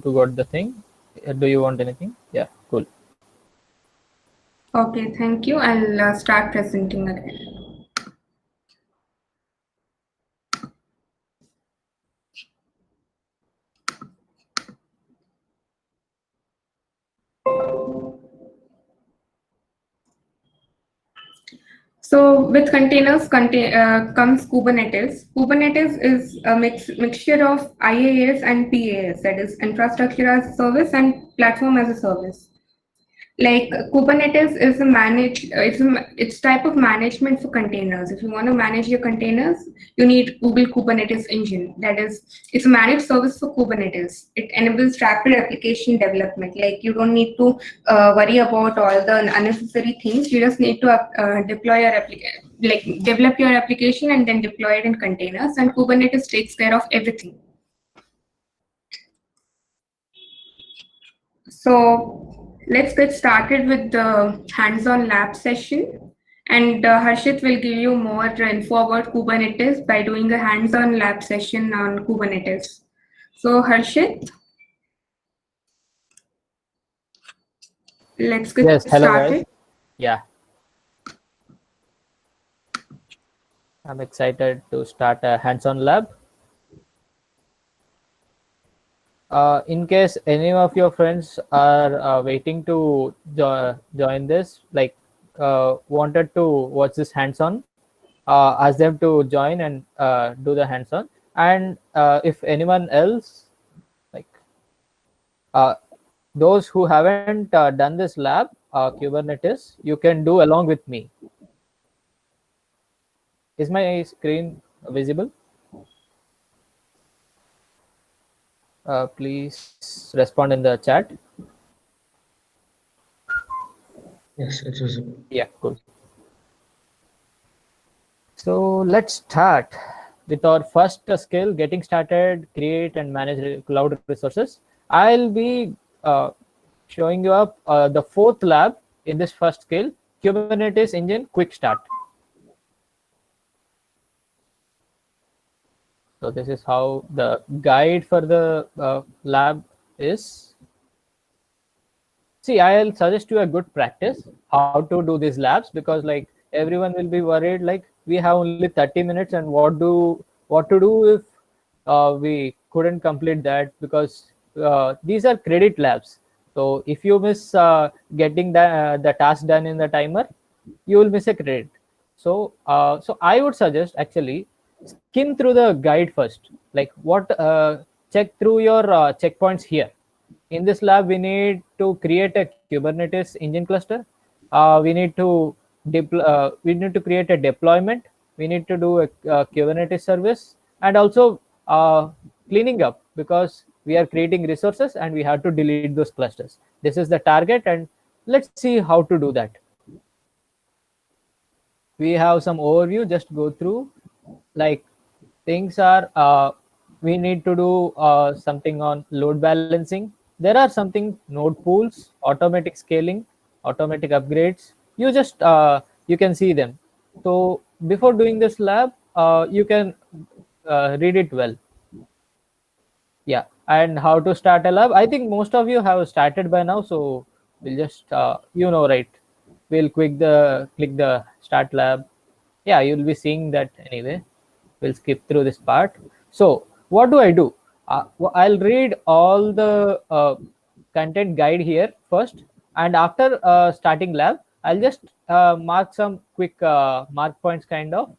B: got the thing. Do you want anything? Yeah, cool.
C: Okay, thank you. I'll start presenting again. So with containers comes Kubernetes. Kubernetes is a mixture of IaaS and PaaS, that is infrastructure as a service and platform as a service. Like Kubernetes is it's type of management for containers. If you want to manage your containers, you need Google Kubernetes Engine. That is, it's a managed service for Kubernetes. It enables rapid application development. Like you don't need to worry about all the unnecessary things. You just need to deploy your application, like develop your application and then deploy it in containers. And Kubernetes takes care of everything. So let's get started with the hands-on lab session. And Harshit will give you more info about Kubernetes by doing a hands-on lab session on Kubernetes. So Harshit, let's get
B: Hello
C: started.
B: guys. Yeah. I'm excited to start a hands-on lab. In case any of your friends are waiting to join this, like wanted to watch this hands-on, ask them to join and do the hands-on. And if anyone else, like those who haven't done this lab, Kubernetes, you can do along with me. Is my screen visible? Please respond in the chat.
E: Yes, it's visible.
B: Yeah, cool. So let's start with our first skill, getting started, create and manage cloud resources. I'll be showing you up the fourth lab in this first skill, Kubernetes Engine Quick Start. So this is how the guide for the lab is. See, I'll suggest you a good practice how to do these labs, because like everyone will be worried like we have only 30 minutes and what to do if we couldn't complete that, because these are credit labs. So if you miss getting the task done in the timer, you will miss a credit. So so I would suggest actually skim through the guide first, like what check through your checkpoints here. In this lab, we need to create a Kubernetes engine cluster. We need to create a deployment. We need to do a Kubernetes service, and also cleaning up, because we are creating resources and we have to delete those clusters. This is the target, and let's see how to do that. We have some overview. Just go through, like things are we need to do something on load balancing. There are something node pools, automatic scaling, automatic upgrades. You just you can see them. So before doing this lab, you can read it well. Yeah, and how to start a lab. I think most of you have started by now, so we'll just right. We'll click the start lab. Yeah, you'll be seeing that anyway. We'll skip through this part. So what do I do? I'll read all the content guide here first, and after starting lab, I'll just mark some quick mark points kind of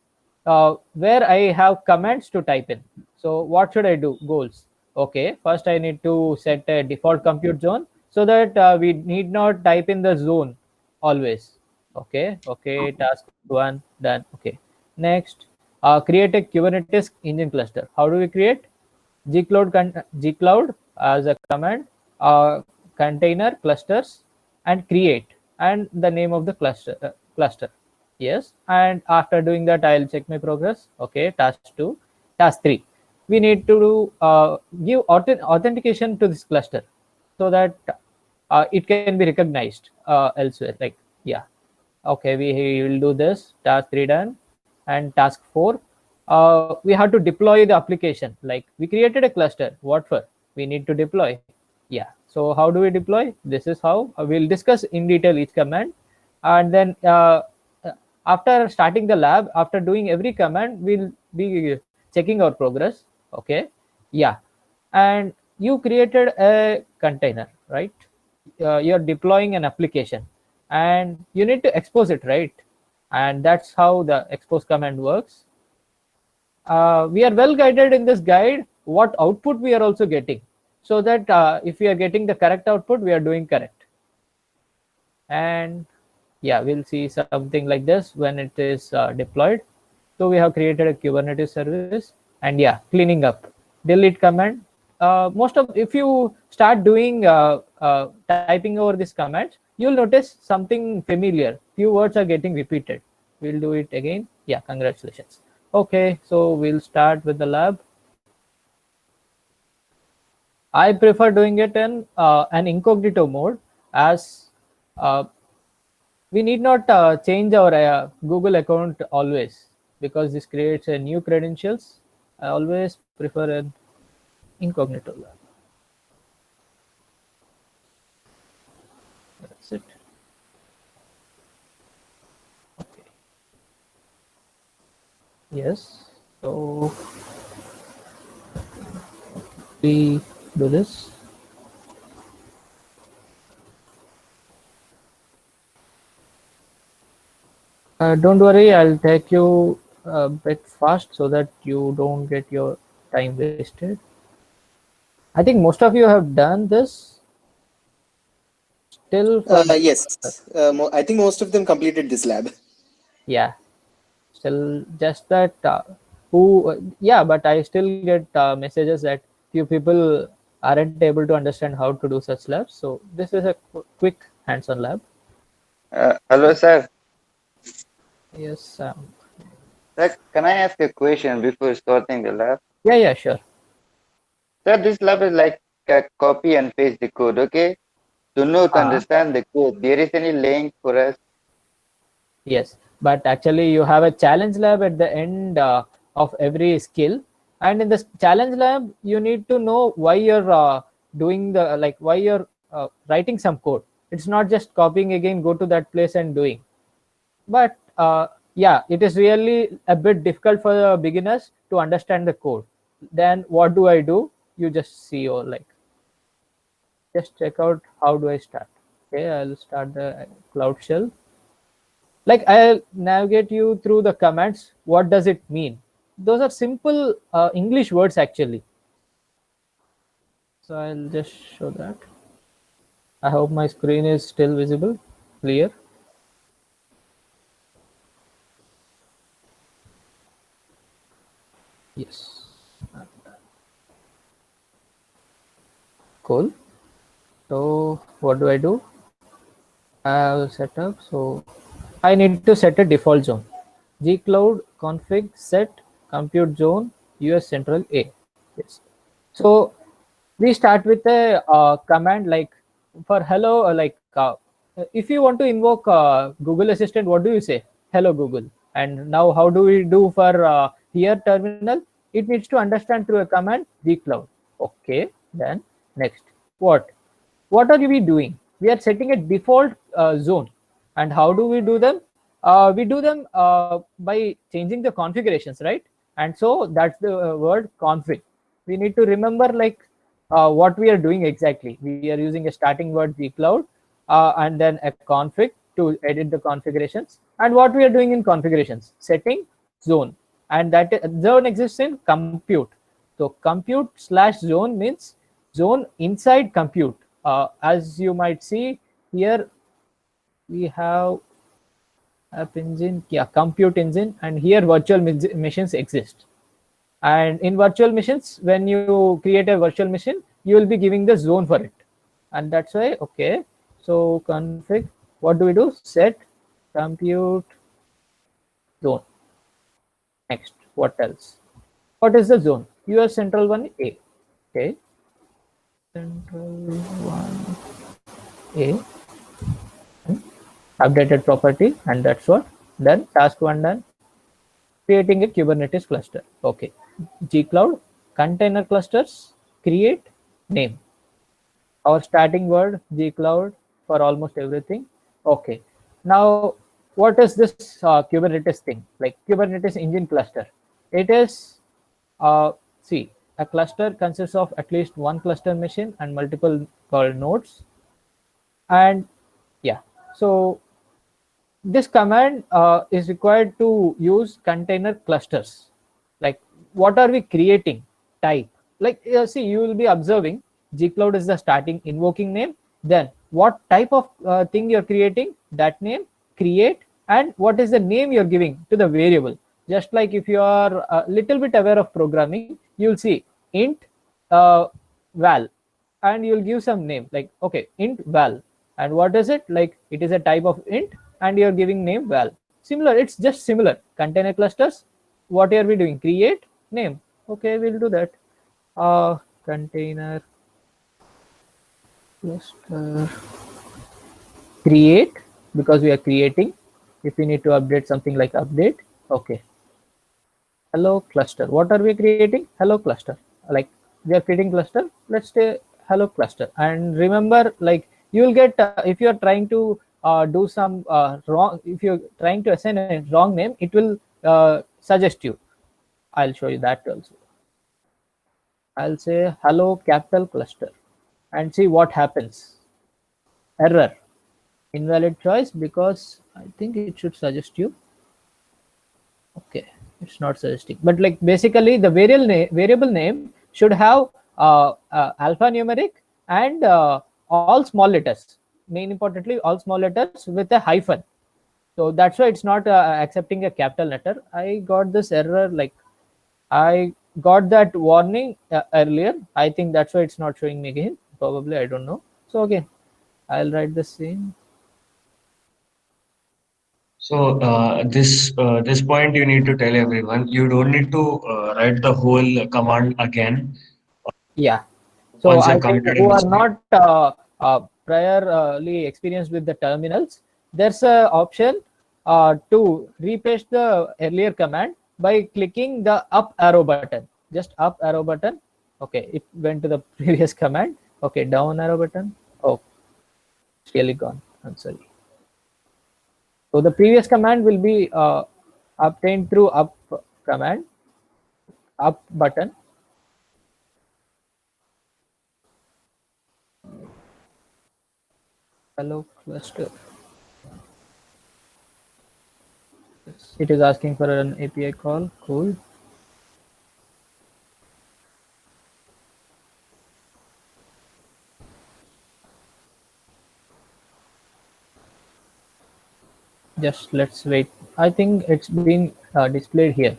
B: where I have commands to type in. So what should I do? Goals. Okay, first I need to set a default compute zone so that we need not type in the zone always. Okay, task 1 done. Okay, next create a Kubernetes engine cluster. How do we create? Gcloud as a command, container clusters, and create, and the name of the cluster. Yes, and after doing that, I'll check my progress. Okay, task 2, task 3. We need to do, give authentication to this cluster so that it can be recognized elsewhere. Like, yeah, okay, we will do this. Task 3 done, and task 4. We have to deploy the application. Like, we created a cluster. What for? We need to deploy. Yeah. So how do we deploy? This is how we'll discuss in detail each command, and then after starting the lab, after doing every command, we'll be checking our progress. Okay. Yeah. And you created a container, right? You're deploying an application, and you need to expose it, right? And that's how the expose command works. We are well guided in this guide what output we are also getting, so that if we are getting the correct output, we are doing correct. And yeah, we'll see something like this when it is deployed. So we have created a Kubernetes service, and yeah, cleaning up, delete command. If you start doing typing over this command, you'll notice something familiar. Few words are getting repeated. We'll do it again. Yeah, congratulations. Okay, so we'll start with the lab. I prefer doing it in an incognito mode, as we need not change our Google account always, because this creates a new credentials. I always prefer an incognito lab. That's it. Okay. Yes. So we do this. Don't worry, I'll take you a bit fast so that you don't get your time wasted. I think most of you have done this. Still,
D: Yes. I think most of them completed this lab.
B: Yeah. Still, just that but I still get messages that few people aren't able to understand how to do such labs. So this is a quick hands-on lab.
G: Hello, sir.
B: Yes.
G: Sir, can I ask a question before starting the lab?
B: Yeah, sure.
G: Sir, this lab is like a copy and paste the code, okay? To not understand the code, there is any link for us?
B: Yes, but actually you have a challenge lab at the end of every skill, and in the challenge lab you need to know why you're doing why you're writing some code. It's not just copying again, go to that place and doing. But yeah, it is really a bit difficult for the beginners to understand the code. Then what do I do? You just see, or just check out how do I start. Okay, I'll start the Cloud Shell. Like, I'll navigate you through the commands. What does it mean? Those are simple English words actually. So I'll just show that. I hope my screen is still visible, clear. Yes. Cool. So what do? I will set up. So I need to set a default zone. Gcloud config set compute zone US Central A. Yes. So we start with a command like for hello, if you want to invoke Google Assistant, what do you say? Hello Google. And now how do we do for here terminal? It needs to understand through a command gcloud. Okay, then next. What are we doing? We are setting a default zone. And how do we do them? We do them by changing the configurations, right? And so that's the word config. We need to remember like what we are doing exactly. We are using a starting word gcloud and then a config to edit the configurations. And what we are doing in configurations, setting zone, and that zone exists in compute. So compute / zone means zone inside compute. As you might see here, we have app engine, yeah, compute engine, and here virtual machines exist. And in virtual machines, when you create a virtual machine, you will be giving the zone for it. And that's why, okay, so config, what do we do? Set compute zone. Next, what else? What is the zone? US Central 1A. Okay. Central 1A. Updated property, and that's what. Then task 1 done. Creating a Kubernetes cluster. Okay. gcloud container clusters, create name. Our starting word gcloud for almost everything. Okay. Now, what is this Kubernetes thing? Like Kubernetes engine cluster. It is, see, a cluster consists of at least one cluster machine and multiple called nodes. And yeah, so this command is required to use container clusters. Like what are we creating? Type. Like see, you will be observing gcloud is the starting invoking name. Then what type of thing you're creating? That name, create, and what is the name you're giving to the variable. Just like if you are a little bit aware of programming, you'll see int val, and you'll give some name like, okay, int val. And what is it? Like it is a type of int and you're giving name val. Similar, it's just similar. Container clusters, what are we doing? Create name. Okay, we'll do that. Container cluster create, because we are creating. If we need to update something like update, okay. Hello cluster, what are we creating? Hello cluster. Like we are creating cluster, let's say hello cluster. And remember, like you will get if you are trying to do some wrong, if you're trying to assign a wrong name, it will suggest you. I'll show you that also. I'll say hello capital cluster and see what happens. Error, invalid choice, because I think it should suggest you. Okay, it's not suggesting, but like basically the variable name should have alphanumeric and all small letters. Main importantly, all small letters with a hyphen. So that's why it's not accepting a capital letter. I got this error, like I got that warning earlier. I think that's why it's not showing me again. Probably, I don't know. So again, I'll write the same.
E: So this point you need to tell everyone. You don't need to write the whole command again.
B: Yeah. So
E: Once
B: I
E: you've
B: think
E: completed
B: who
E: this
B: are not priorly experienced with the terminals, there's a option to repaste the earlier command by clicking the up arrow button. Just up arrow button. Okay, it went to the previous command. Okay, down arrow button. Oh, it's really gone. I'm sorry. So the previous command will be obtained through up command, up button. Hello cluster. It is asking for an API call. Cool. Just let's wait. I think it's been displayed here.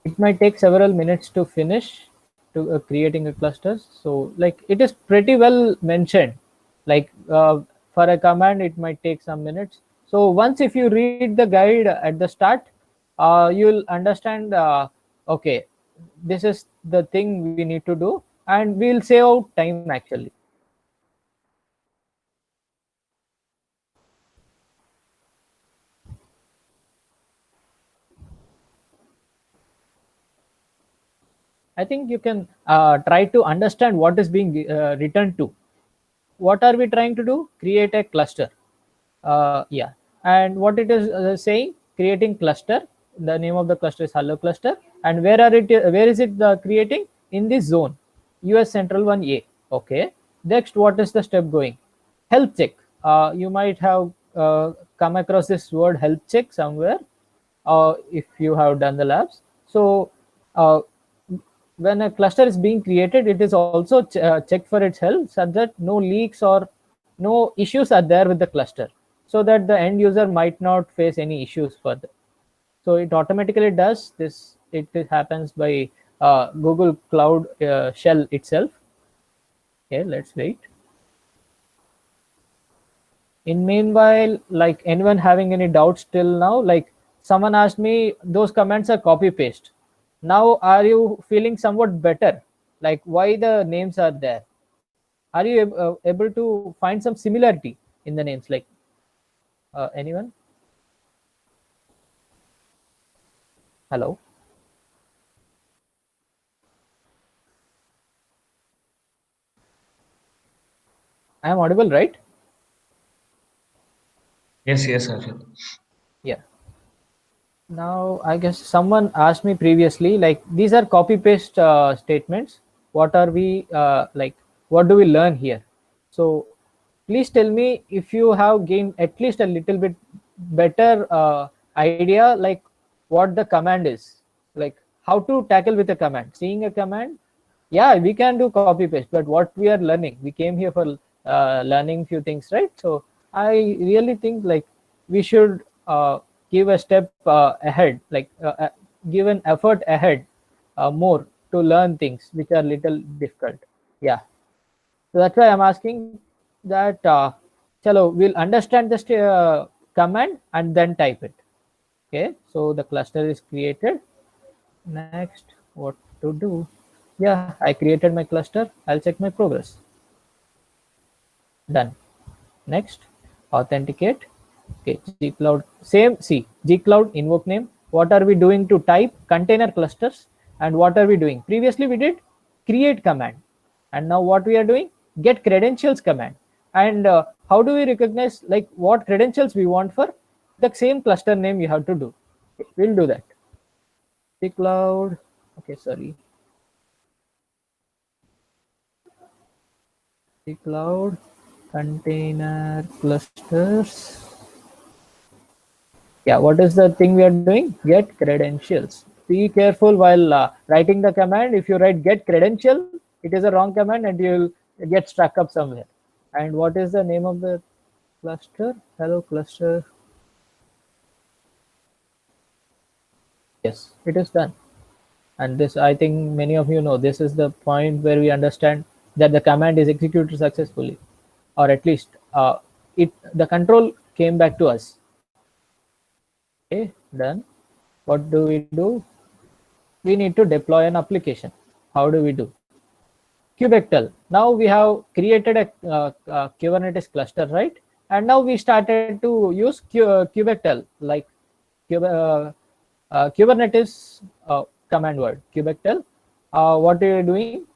B: It might take several minutes to finish to creating a cluster. So like it is pretty well mentioned. Like for a command, it might take some minutes. So once if you read the guide at the start, you'll understand. Okay, this is the thing we need to do, and we'll save out time actually. I think you can try to understand what is being written to. What are we trying to do? Create a cluster. Yeah, and what it is saying, creating cluster. The name of the cluster is hello cluster, and where is it creating? In this zone, US Central 1A. Okay. Next, what is the step going? Health check. You might have come across this word health check somewhere, if you have done the labs. So when a cluster is being created, it is also checked for its health, such that no leaks or no issues are there with the cluster, so that the end user might not face any issues further. So it automatically does this. It happens by Google Cloud Shell itself. Okay, let's wait. In meanwhile, like anyone having any doubts till now, like someone asked me, those comments are copy paste. Now, are you feeling somewhat better? Like why the names are there? Are you able to find some similarity in the names? Like anyone? Hello? I am audible, right?
E: Yes, yes, Arshad.
B: Yeah. Now, I guess someone asked me previously, like these are copy paste statements. What are we like? What do we learn here? So, please tell me if you have gained at least a little bit better idea, like what the command is, like how to tackle with a command. Seeing a command, yeah, we can do copy paste, but what we are learning, we came here for learning few things, right? So, I really think like we should give a step ahead, like give an effort ahead more to learn things which are little difficult. Yeah, so that's why I'm asking that chalo, we'll understand the command and then type it. Okay, so the cluster is created. Next, what to do? Yeah, I created my cluster. I'll check my progress. Done. Next, authenticate. Okay, gcloud, same. See, gcloud invoke name. What are we doing to type container clusters? And what are we doing? Previously we did create command, and now what we are doing, get credentials command. And how do we recognize like what credentials we want for the same cluster name? You have to do. Okay, we'll do that. Gcloud. Okay, sorry. Gcloud container clusters. Yeah, what is the thing we are doing? Get credentials. Be careful while writing the command. If you write get credential, it is a wrong command and you'll get stuck up somewhere. And what is the name of the cluster? Hello cluster. Yes, it is done. And this, I think many of you know, this is the point where we understand that the command is executed successfully, or at least the control came back to us. Okay, done. What do? We need to deploy an application. How do we do? Kubectl. Now we have created a Kubernetes cluster, right? And now we started to use Kubectl, like Kubernetes command word, Kubectl. What are you doing?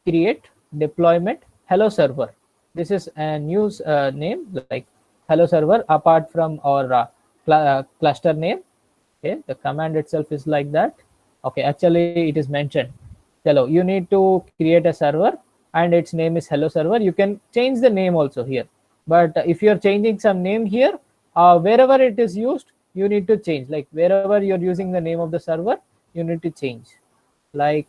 B: Create deployment hello server. This is a new name, like hello server, apart from our cluster name. Okay, the command itself is like that. Okay, actually it is mentioned. Hello, you need to create a server and its name is hello server. You can change the name also here, but if you're changing some name here, wherever it is used, you need to change. Like wherever you're using the name of the server, you need to change. Like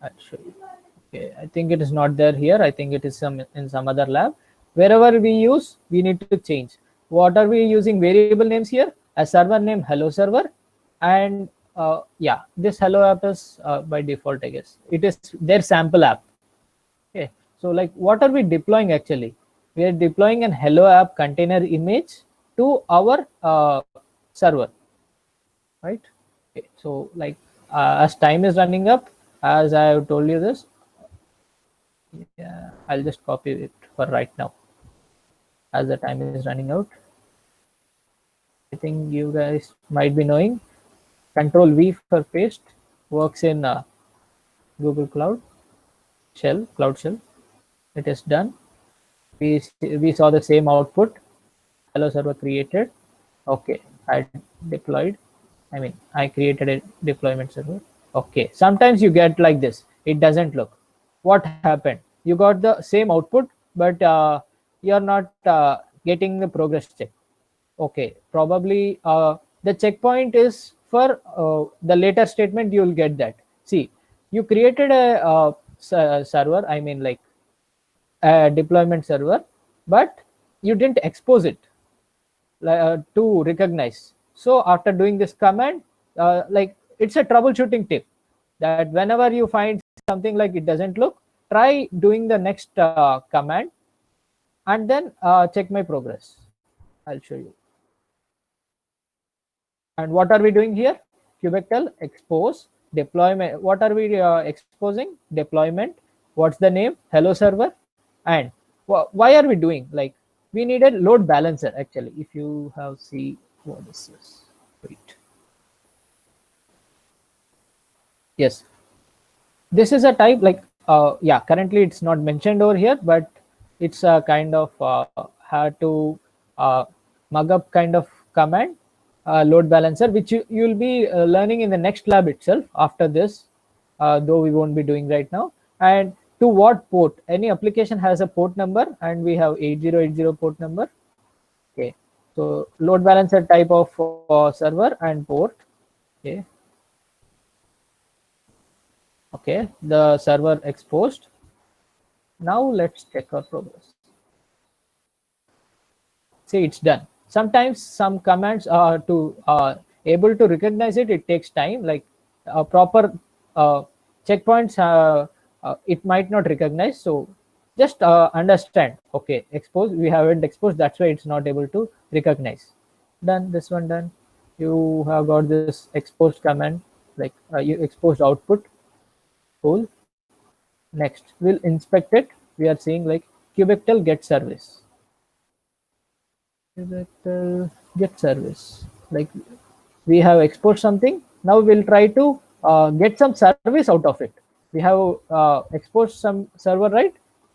B: actually, okay, I think it is not there here. I think it is in some other lab. Wherever we use, we need to change. What are we using variable names here? A server name hello server, and yeah, this hello app is by default, I guess. It is their sample app. Okay, so like what are we deploying actually? We are deploying an hello app container image to our server. right? Okay, so like as time is running up, as I have told you this, yeah, I'll just copy it for right now as the time is running out. I think you guys might be knowing Control V for paste works in Google Cloud Shell, Cloud Shell. It is done. We saw the same output. Hello server created. Okay, I deployed. I mean, I created a deployment server. Okay, sometimes you get like this. It doesn't look. What happened? You got the same output, but you're not getting the progress check. Okay, probably the checkpoint is for the later statement. You will get that. See, you created a server. I mean, like a deployment server, but you didn't expose it to recognize. So after doing this command, like it's a troubleshooting tip that whenever you find something like it doesn't look, try doing the next command and then check my progress. I'll show you. And what are we doing here? Kubectl expose deployment. What are we exposing? Deployment. What's the name? Hello server. And why are we doing like we need a load balancer actually? If you have see what is this? Wait. Yes, this is a type like yeah. Currently, it's not mentioned over here, but it's a kind of how to mug up kind of command. Load balancer, which you'll be learning in the next lab itself after this, though we won't be doing right now. And to what port? Any application has a port number, and we have 8080 port number. Okay, so load balancer type of server and port. Okay. Okay, the server exposed. Now let's check our progress. See, it's done. Sometimes some commands are to able to recognize it. It takes time. Like proper checkpoints, it might not recognize. So just understand. Okay, expose. We haven't exposed. That's why it's not able to recognize. Done. This one done. You have got this exposed command. Like you exposed output. Cool. Next, we'll inspect it. We are seeing like Kubectl get service. Kubectl get service. Like we have exposed something. Now we'll try to get some service out of it. We have exposed some server, right?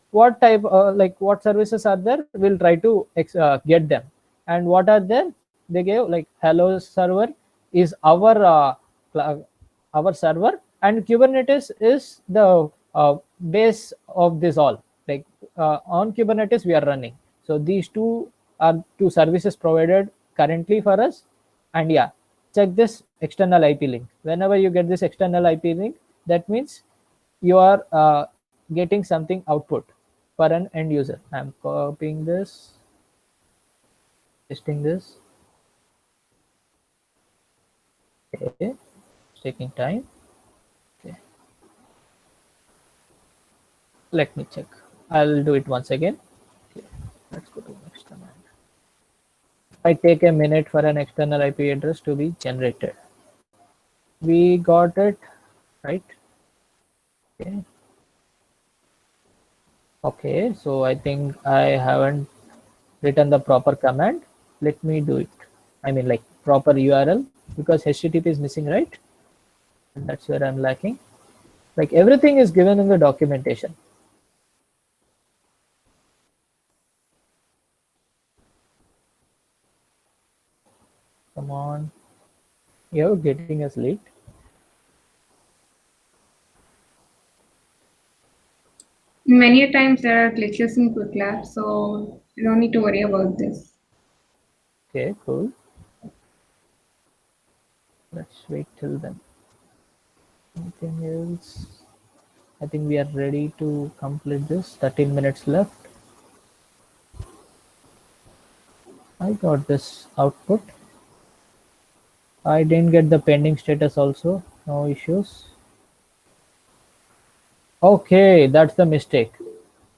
B: What type, like what services are there? We'll try to get them. And what are there? They gave like hello server is our server, and Kubernetes is the base of this all. Like on Kubernetes we are running. So these two are two services provided currently for us. And yeah, check this external IP link. Whenever you get this external IP link, that means you are getting something output for an end user. I'm copying this, pasting this. Okay, it's taking time. Okay, let me check. I'll do it once again. Okay, let's go to next command. I take a minute for an external IP address to be generated. We got it, right? Okay. Okay, so I think I haven't written the proper command. Let me do it. I mean like proper URL, because HTTP is missing, right? And that's where I'm lacking. Like everything is given in the documentation. Come on. You're getting us late.
C: Many a times there are glitches in QuickLab, so you don't need to worry about this.
B: Okay, cool. Let's wait till then. Anything else? I think we are ready to complete this. 13 minutes left. I got this output. I didn't get the pending status also. No issues. Okay, that's the mistake.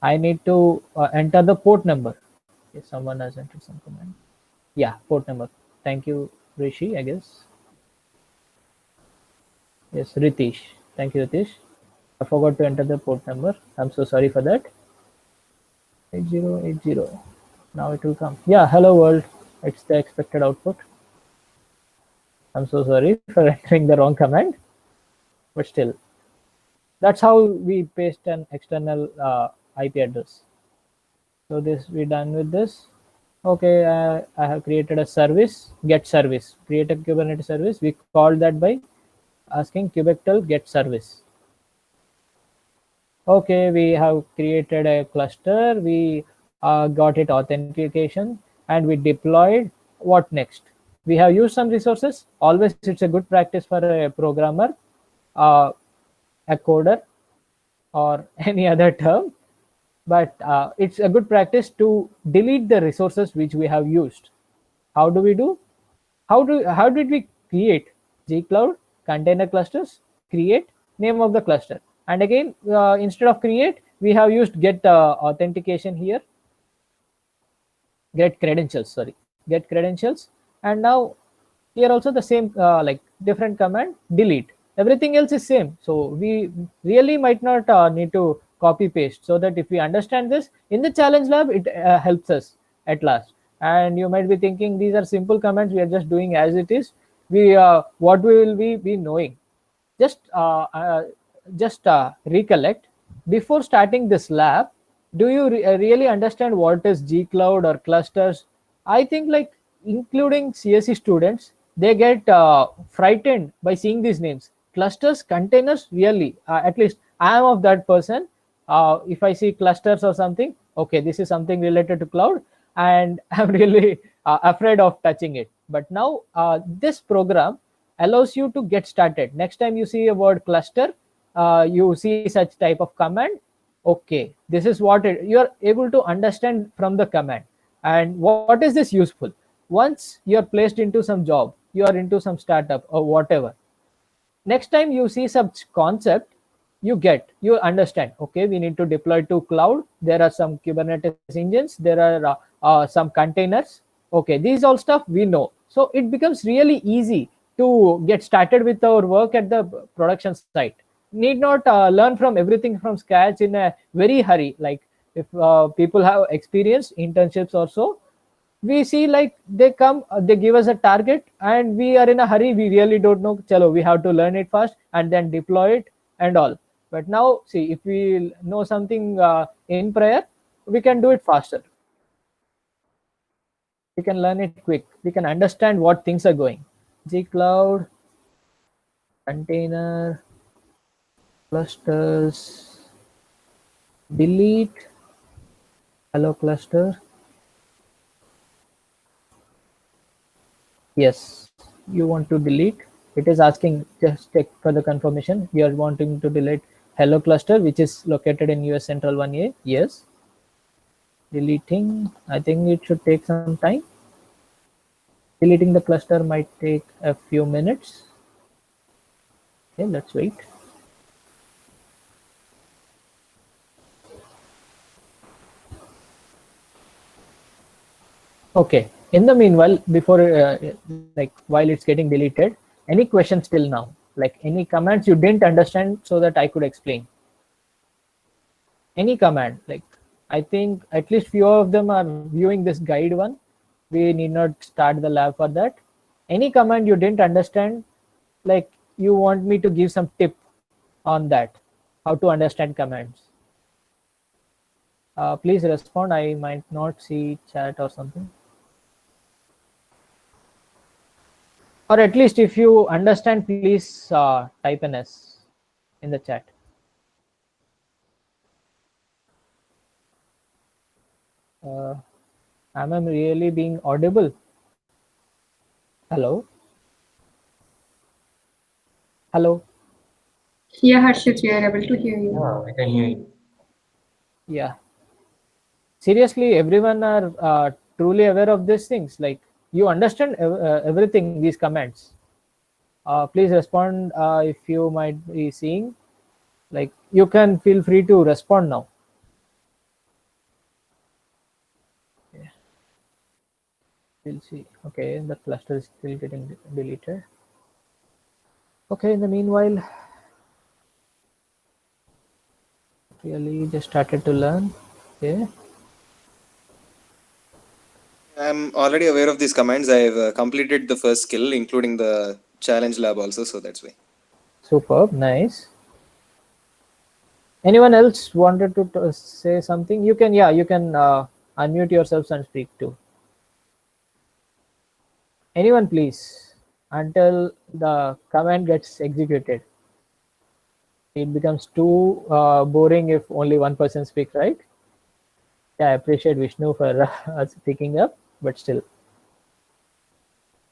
B: I need to enter the port number. Okay, someone has entered some command. Yeah, port number. Thank you, Rishi, I guess. Yes, Ritish. Thank you, Ritish. I forgot to enter the port number. I'm so sorry for that. 8080. Now it will come. Yeah, hello world. It's the expected output. I'm so sorry for entering the wrong command, but still, that's how we paste an external IP address. So this we're done with this. Okay, I have created a service, get service, create a Kubernetes service. We call that by asking kubectl get service. Okay, we have created a cluster, we got it authentication, and we deployed. What next? We have used some resources. Always it's a good practice for a programmer, uh, a coder, or any other term, but it's a good practice to delete the resources which we have used. How do we do? How did we create gcloud container clusters? Create name of the cluster, and again instead of create we have used get authentication here, get credentials, sorry, get credentials. And now here also the same like different command, delete. Everything else is same, so we really might not need to copy paste, so that if we understand this in the challenge lab, it helps us at last. And you might be thinking these are simple commands, we are just doing as it is. We what will we be knowing? Just recollect, before starting this lab, do you really understand what is gcloud or clusters? I think like including CSE students, they get frightened by seeing these names, clusters, containers. Really, at least I am of that person. If I see clusters or something, okay, this is something related to cloud, and I'm really afraid of touching it. But now this program allows you to get started. Next time you see a word cluster, you see such type of command, okay, this is what you are able to understand from the command. And what is this useful? Once you are placed into some job, you are into some startup or whatever, next time you see such concept, you understand, okay, we need to deploy to cloud, there are some Kubernetes engines, there are some containers, okay, these all stuff we know. So it becomes really easy to get started with our work at the production site. Need not learn from everything from scratch in a very hurry. Like if people have experience internships or so, we see like they come, they give us a target, and we are in a hurry, we really don't know, chalo, we have to learn it fast and then deploy it and all. But now see, if we know something in prior, we can do it faster, we can learn it quick, we can understand what things are going. Gcloud container clusters, delete hello cluster. Yes, you want to delete. It is asking, just check for the confirmation. You are wanting to delete hello cluster, which is located in US Central 1A. Yes. Deleting. I think it should take some time. Deleting the cluster might take a few minutes. Okay, let's wait. Okay. In the meanwhile, before like while it's getting deleted, any questions till now? Like any commands you didn't understand, so that I could explain. Any command, like I think at least few of them are viewing this guide one. We need not start the lab for that. Any command you didn't understand, like you want me to give some tip on that, how to understand commands. Please respond. I might not see chat or something. Or at least if you understand, please type an S in the chat. Am I really being audible? Hello? Hello?
C: Yeah, Harshit, we are able to hear you.
E: Yeah, I can hear you.
B: Yeah. Seriously, everyone are truly aware of these things. Like you understand everything, these commands. Please respond if you might be seeing. Like you can feel free to respond now. Yeah. We'll see. Okay, the cluster is still getting deleted. Okay, in the meanwhile, really just started to learn. Okay.
D: I'm already aware of these commands. I've completed the first skill, including the challenge lab also, so that's why.
B: Superb, nice. Anyone else wanted to say something? You can, yeah, you can unmute yourselves and speak too. Anyone, please, until the command gets executed. It becomes too boring if only one person speaks, right? Yeah, I appreciate Vishnu for speaking up, but still.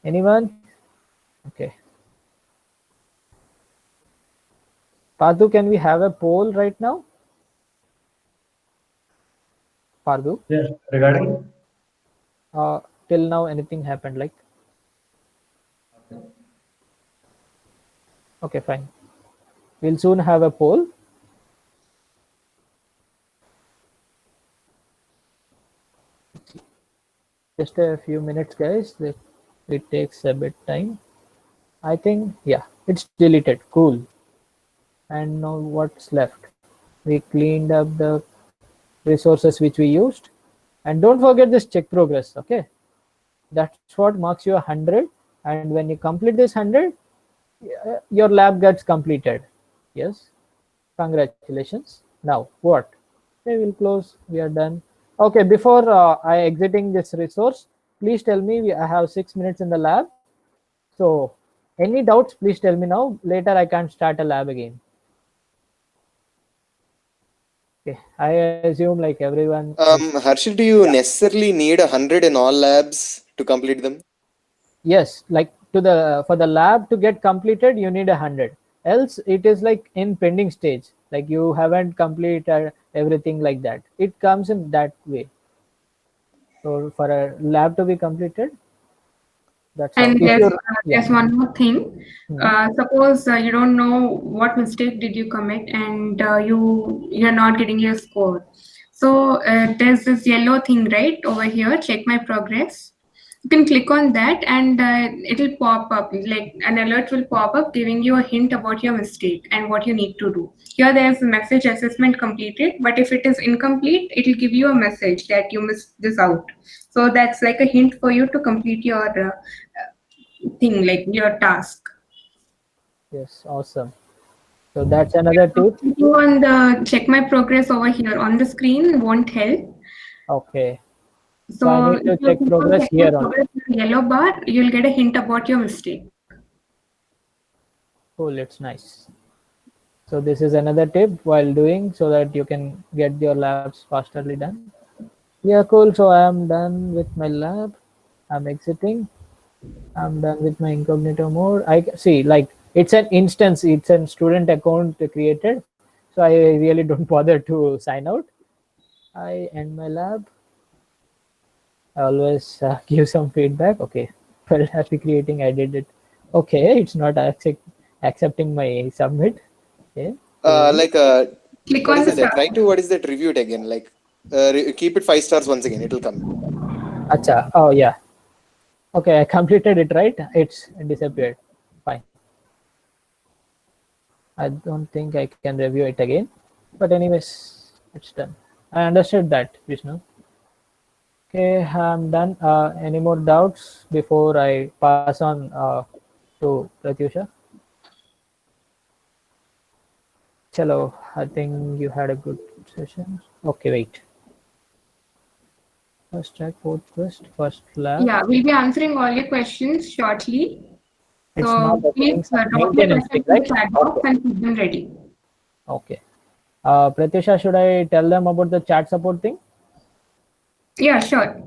B: Anyone? Okay. Pardu, can we have a poll right now? Pardu?
E: Yeah, regarding?
B: Till now, anything happened like? Okay, fine. We'll soon have a poll. Just a few minutes, guys. It takes a bit time. I think, yeah, it's deleted. Cool. And now what's left? We cleaned up the resources which we used. And don't forget this check progress, okay? That's what marks you 100. And when you complete this 100, your lab gets completed. Yes. Congratulations. Now what? Okay, we'll close. We are done. Okay, before I exiting this resource, please tell me. I have 6 minutes in the lab. So any doubts, please tell me now. Later I can't start a lab again. Okay, I assume like everyone.
D: Harshil, do you necessarily need 100 in all labs to complete them?
B: Yes, like for the lab to get completed, you need 100. Else, it is like in pending stage. Like you haven't completed everything like that. It comes in that way. So for a lab to be completed, that's how.
C: And
B: If you're, yeah.
C: there's one more thing.
B: Mhm.
C: Suppose you don't know what mistake did you commit, and you're not getting your score. So there's this yellow thing right over here. Check my progress. You can click on that, and it'll pop up like an alert will pop up, giving you a hint about your mistake and what you need to do. Here, there's a message assessment completed, but if it is incomplete, it'll give you a message that you missed this out. So that's like a hint for you to complete your thing, like your task.
B: Yes, awesome. So that's another tip.
C: You on the check my progress over here on the screen won't help.
B: Okay. So I
C: So
B: need
C: if
B: to
C: you
B: check
C: click on
B: progress
C: check my
B: here on.
C: progress in the yellow bar, you'll get a hint about your mistake.
B: Cool, it's nice. So this is another tip while doing so that you can get your labs fasterly done. Yeah, cool. So I am done with my lab. I'm exiting. I'm done with my incognito mode. I see like it's an instance, it's a student account created. So I really don't bother to sign out. I end my lab. I always give some feedback. Okay, well, happy creating. I did it. Okay, it's not accepting my submit. Okay, cool.
D: Like,
C: Click
D: what
C: on
D: is
C: the
D: it?
C: start.
D: Try to, what is that? Review it again. Like, keep it 5 stars once again. It'll come.
B: Acha. Oh yeah. Okay, I completed it, right? It's disappeared. Fine. I don't think I can review it again. But anyways, it's done. I understood that, Vishnu. Okay, I'm done. Any more doubts before I pass on to Pratyusha? Chalo, I think you had a good session. Okay, wait. First track, fourth quest, first lab.
C: Yeah, we'll be answering all your questions shortly.
B: It's not
C: So
B: opening
C: please
B: some
C: drop your
B: maintenance thing,
C: questions in the
B: right?
C: chat box
B: Okay.
C: and keep them ready.
B: Okay. Pratyusha, should I tell them about the chat support thing?
C: Yeah, sure.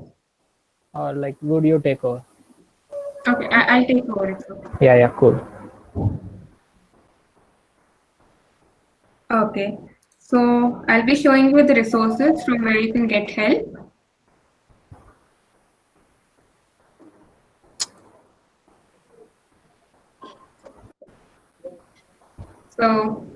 B: Or like, would you take over?
C: Okay, I'll take over. It's okay.
B: Yeah, cool.
C: Okay. So I'll be showing you the resources from where you can get help. So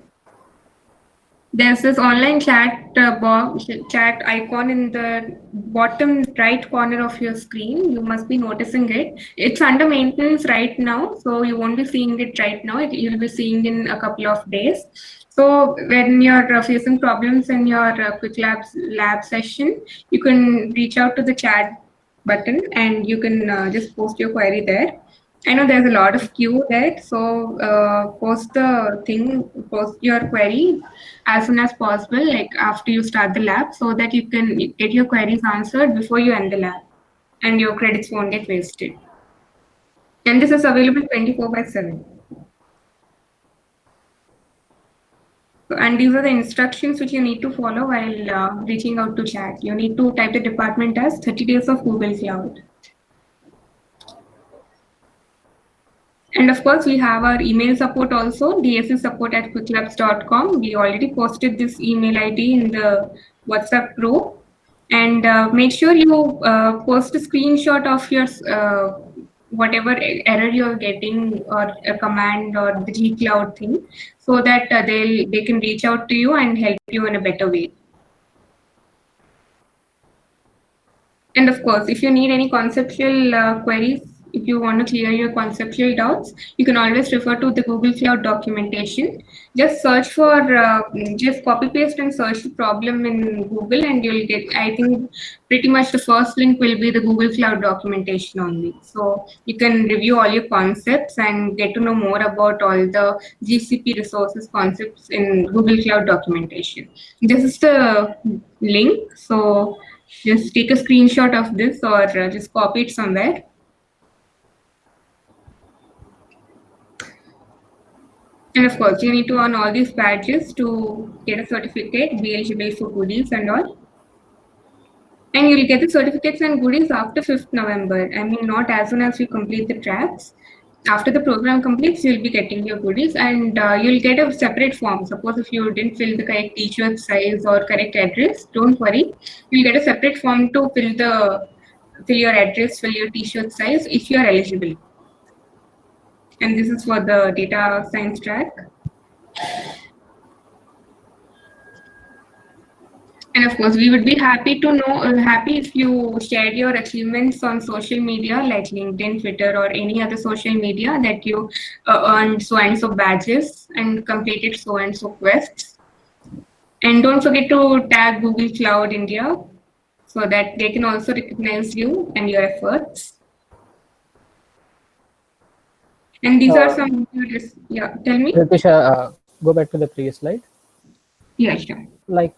C: There's this online chat icon in the bottom right corner of your screen. You must be noticing it. It's under maintenance right now, so you won't be seeing it right now. You'll be seeing in a couple of days. So when you're facing problems in your quick lab session, you can reach out to the chat button and you can just post your query there. I know there's a lot of queue there, so post your query as soon as possible, like after you start the lab, so that you can get your queries answered before you end the lab and your credits won't get wasted. And this is available 24/7. And these are the instructions which you need to follow while reaching out to chat. You need to type the department as 30 days of Google Cloud. And of course, we have our email support also, dssupport@quicklabs.com. We already posted this email ID in the WhatsApp group. And make sure you post a screenshot of your whatever error you're getting or a command or the G-Cloud thing, so that they can reach out to you and help you in a better way. And of course, if you need any conceptual queries, if you want to clear your conceptual doubts, you can always refer to the Google Cloud documentation. Just search for, just copy paste and search the problem in Google and you'll get, I think pretty much the first link will be the Google Cloud documentation only. So you can review all your concepts and get to know more about all the GCP resources concepts in Google Cloud documentation. This is the link. So just take a screenshot of this or just copy it somewhere. And of course, you need to earn all these badges to get a certificate, be eligible for goodies and all. And you'll get the certificates and goodies after 5th November. I mean, not as soon as you complete the tracks. After the program completes, you'll be getting your goodies and you'll get a separate form. Suppose if you didn't fill the correct t-shirt size or correct address, don't worry. You'll get a separate form to fill your address, fill your t-shirt size if you're eligible. And this is for the data science track. And of course, we would be happy if you shared your achievements on social media like LinkedIn, Twitter, or any other social media that you earned so and so badges and completed so and so quests. And don't forget to tag Google Cloud India so that they can also recognize you and your efforts. And these are some, yeah, tell me.
B: Ritisha, go back to the previous slide.
C: Yeah, sure.
B: Like,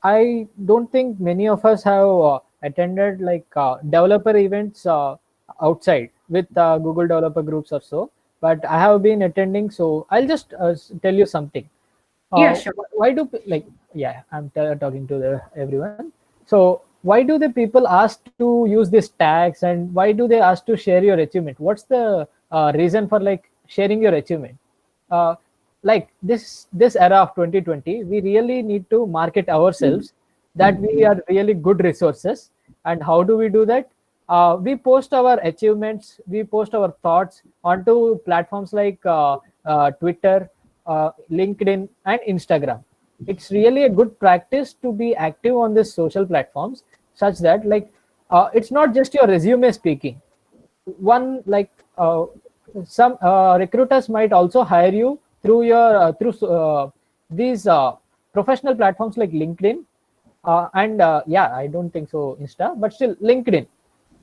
B: I don't think many of us have attended like developer events outside with Google developer groups or so, but I have been attending. So I'll just tell you something.
C: Yeah, sure.
B: Why do I'm talking to everyone. So why do the people ask to use these tags and why do they ask to share your achievement? What's the reason for like sharing your achievement? Like this era of 2020, we really need to market ourselves that we are really good resources. And how do we do that? We post our achievements, we post our thoughts onto platforms like Twitter, LinkedIn, and Instagram. It's really a good practice to be active on these social platforms, such that like it's not just your resume speaking. One like some recruiters might also hire you through your these professional platforms like LinkedIn and I don't think so Insta, but still LinkedIn.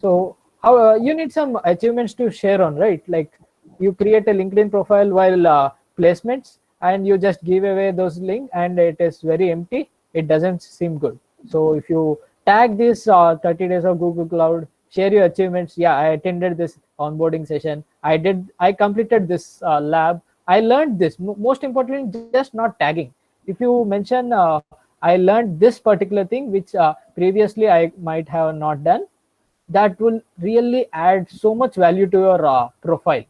B: So how you need some achievements to share on, right? Like you create a LinkedIn profile while placements and you just give away those links and it is very empty. It doesn't seem good. So if you tag this 30 days of Google Cloud, share your achievements. Yeah, I attended this onboarding session. I completed this lab. I learned this. Most importantly, just not tagging. If you mention, I learned this particular thing, which previously I might have not done, that will really add so much value to your profile.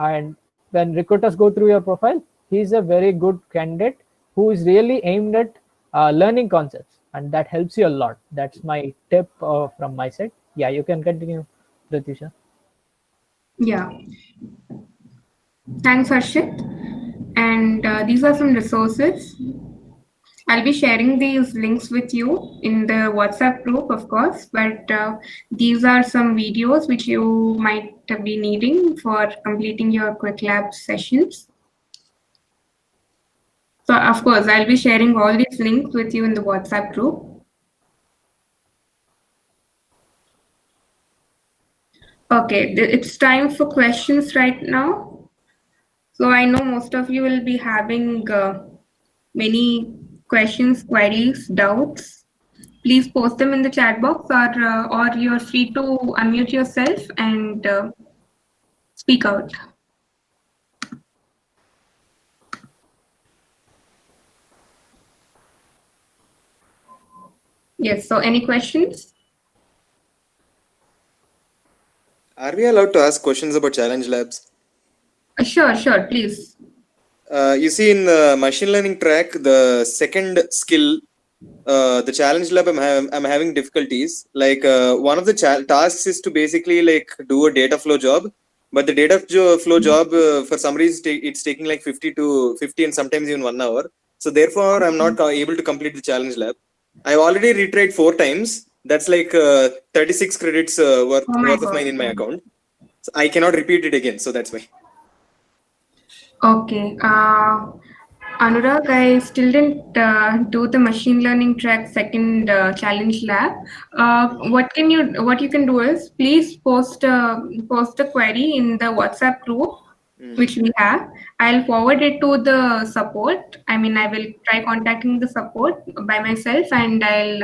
B: And when recruiters go through your profile, he's a very good candidate who is really aimed at learning concepts, and that helps you a lot. That's my tip from my side. Yeah, you can continue, Ritisha.
C: Yeah. Thanks, Harshit. And these are some resources I'll be sharing these links with you in the WhatsApp group, of course, but these are some videos which you might be needing for completing your Quick Lab sessions. So, of course, I'll be sharing all these links with you in the WhatsApp group. Okay, it's time for questions right now. So I know most of you will be having many questions, queries, doubts. Please post them in the chat box, or you're free to unmute yourself and speak out. Yes, so any questions?
D: Are we allowed to ask questions about challenge labs?
C: Sure, please.
D: You see, in the machine learning track, the second skill, the challenge lab, I'm having difficulties. Like one of the tasks is to basically like do a data flow job, but the data flow job for some reason it's taking like 50 and sometimes even 1 hour. So therefore, I'm not able to complete the challenge lab. I've already retried 4 times. That's like 36 credits worth of mine in my account. So I cannot repeat it again. So that's why.
C: Okay. Anurag, I still didn't do the machine learning track second challenge lab. What you can do is please post a query in the WhatsApp group which we have. I'll forward it to the support. I mean, I will try contacting the support by myself, and I'll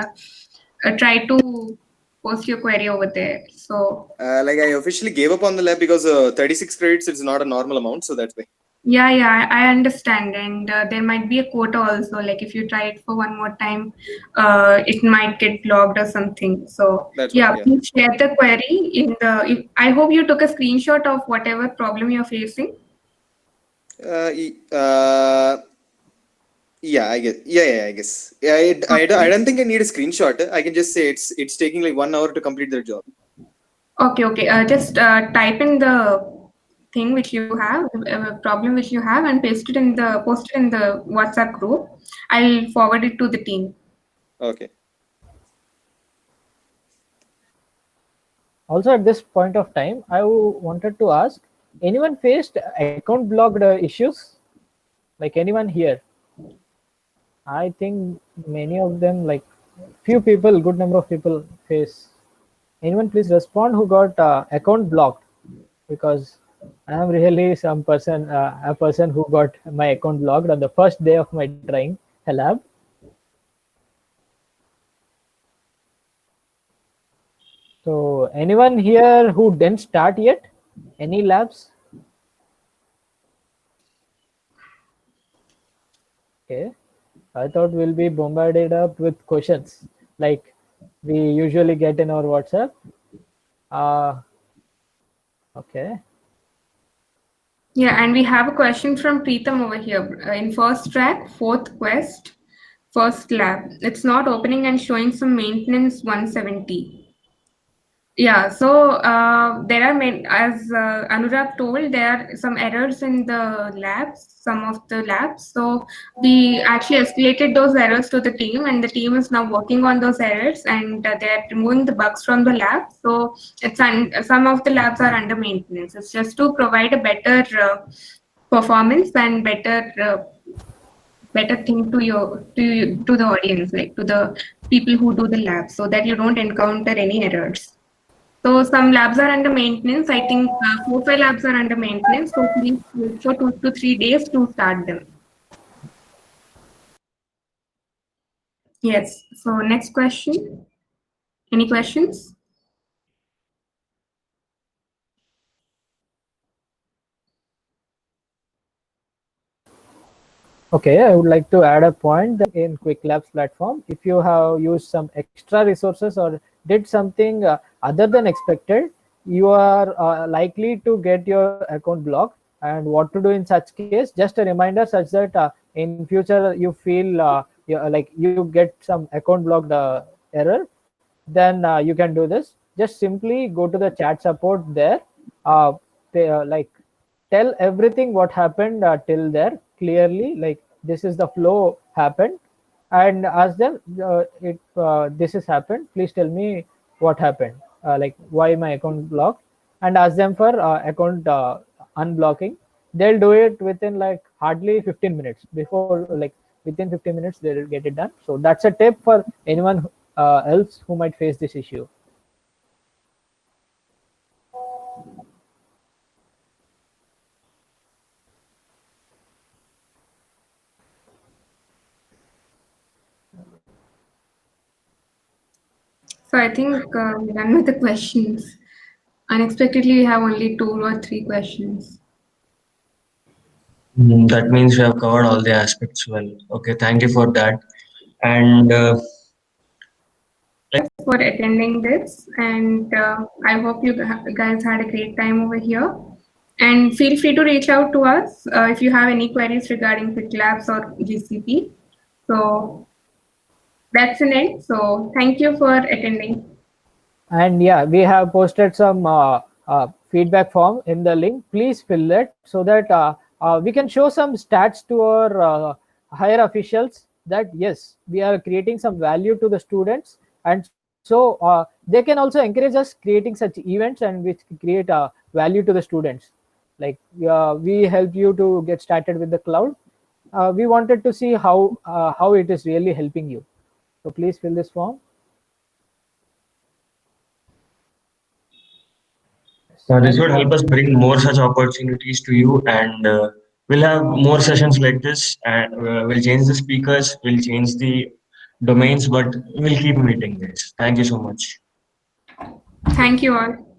C: try to post your query over there. So
D: Like I officially gave up on the lab because 36 credits is not a normal amount. So that's why.
C: Yeah, I understand, and there might be a quota also. Like if you try it for one more time, it might get logged or something. So please share the query in the. I hope you took a screenshot of whatever problem you're facing.
D: Yeah, I guess. Yeah, I guess. Yeah, I don't think I need a screenshot. I can just say it's taking like 1 hour to complete their job.
C: Okay. Just type in the thing which you have, problem which you have, and post it in the WhatsApp group. I'll forward it to the team.
D: Okay.
B: Also, at this point of time, I wanted to ask: anyone faced account blocked issues? Like anyone here? I think many of them, like few people, good number of people face. Anyone please respond who got account blocked? Because I am really a person who got my account blocked on the first day of my trying a lab. So anyone here who didn't start yet? Any labs? Okay. I thought we'll be bombarded up with questions like we usually get in our WhatsApp. Okay.
C: Yeah, and we have a question from Preetham over here. In first track, fourth quest, first lab. It's not opening and showing some maintenance 170. Yeah, so there are as Anurag told, there are some errors in the labs, some of the labs. So we actually escalated those errors to the team, and the team is now working on those errors, and they're removing the bugs from the lab. So it's some of the labs are under maintenance. It's just to provide a better performance and better thing to the audience, like to the people who do the lab, so that you don't encounter any errors. So some labs are under maintenance. I think 4-5 labs are under maintenance. So please wait for 2 to 3 days to start them. Yes. So next question. Any questions?
B: Okay, I would like to add a point that in Quick Labs platform. If you have used some extra resources or did something other than expected, you are likely to get your account blocked. And what to do in such case? Just a reminder such that in future you feel like you get some account blocked error, then you can do this. Just simply go to the chat support there. Like tell everything what happened till there clearly, like this is the flow happened, and ask them, this has happened, please tell me what happened, like why my account blocked, and ask them for account unblocking. They'll do it within like hardly 15 minutes. Before, like within 15 minutes they will get it done. So that's a tip for anyone else who might face this issue.
C: So I think we're done with the questions. Unexpectedly, we have only 2 or 3 questions.
E: That means we have covered all the aspects well. Okay, thank you for that. And
C: For attending this, and I hope you guys had a great time over here. And feel free to reach out to us if you have any queries regarding QuickLabs or GCP. So that's an end. So thank you for attending.
B: And yeah, we have posted some feedback form in the link. Please fill it so that we can show some stats to our higher officials that yes, we are creating some value to the students, and so they can also encourage us creating such events and which create value to the students. Like we help you to get started with the cloud. We wanted to see how it is really helping you. So please fill this form.
E: this would help us bring more such opportunities to you, and we'll have more sessions like this, and we'll change the speakers, we'll change the domains, but we'll keep meeting this. Thank you so much.
C: Thank you all.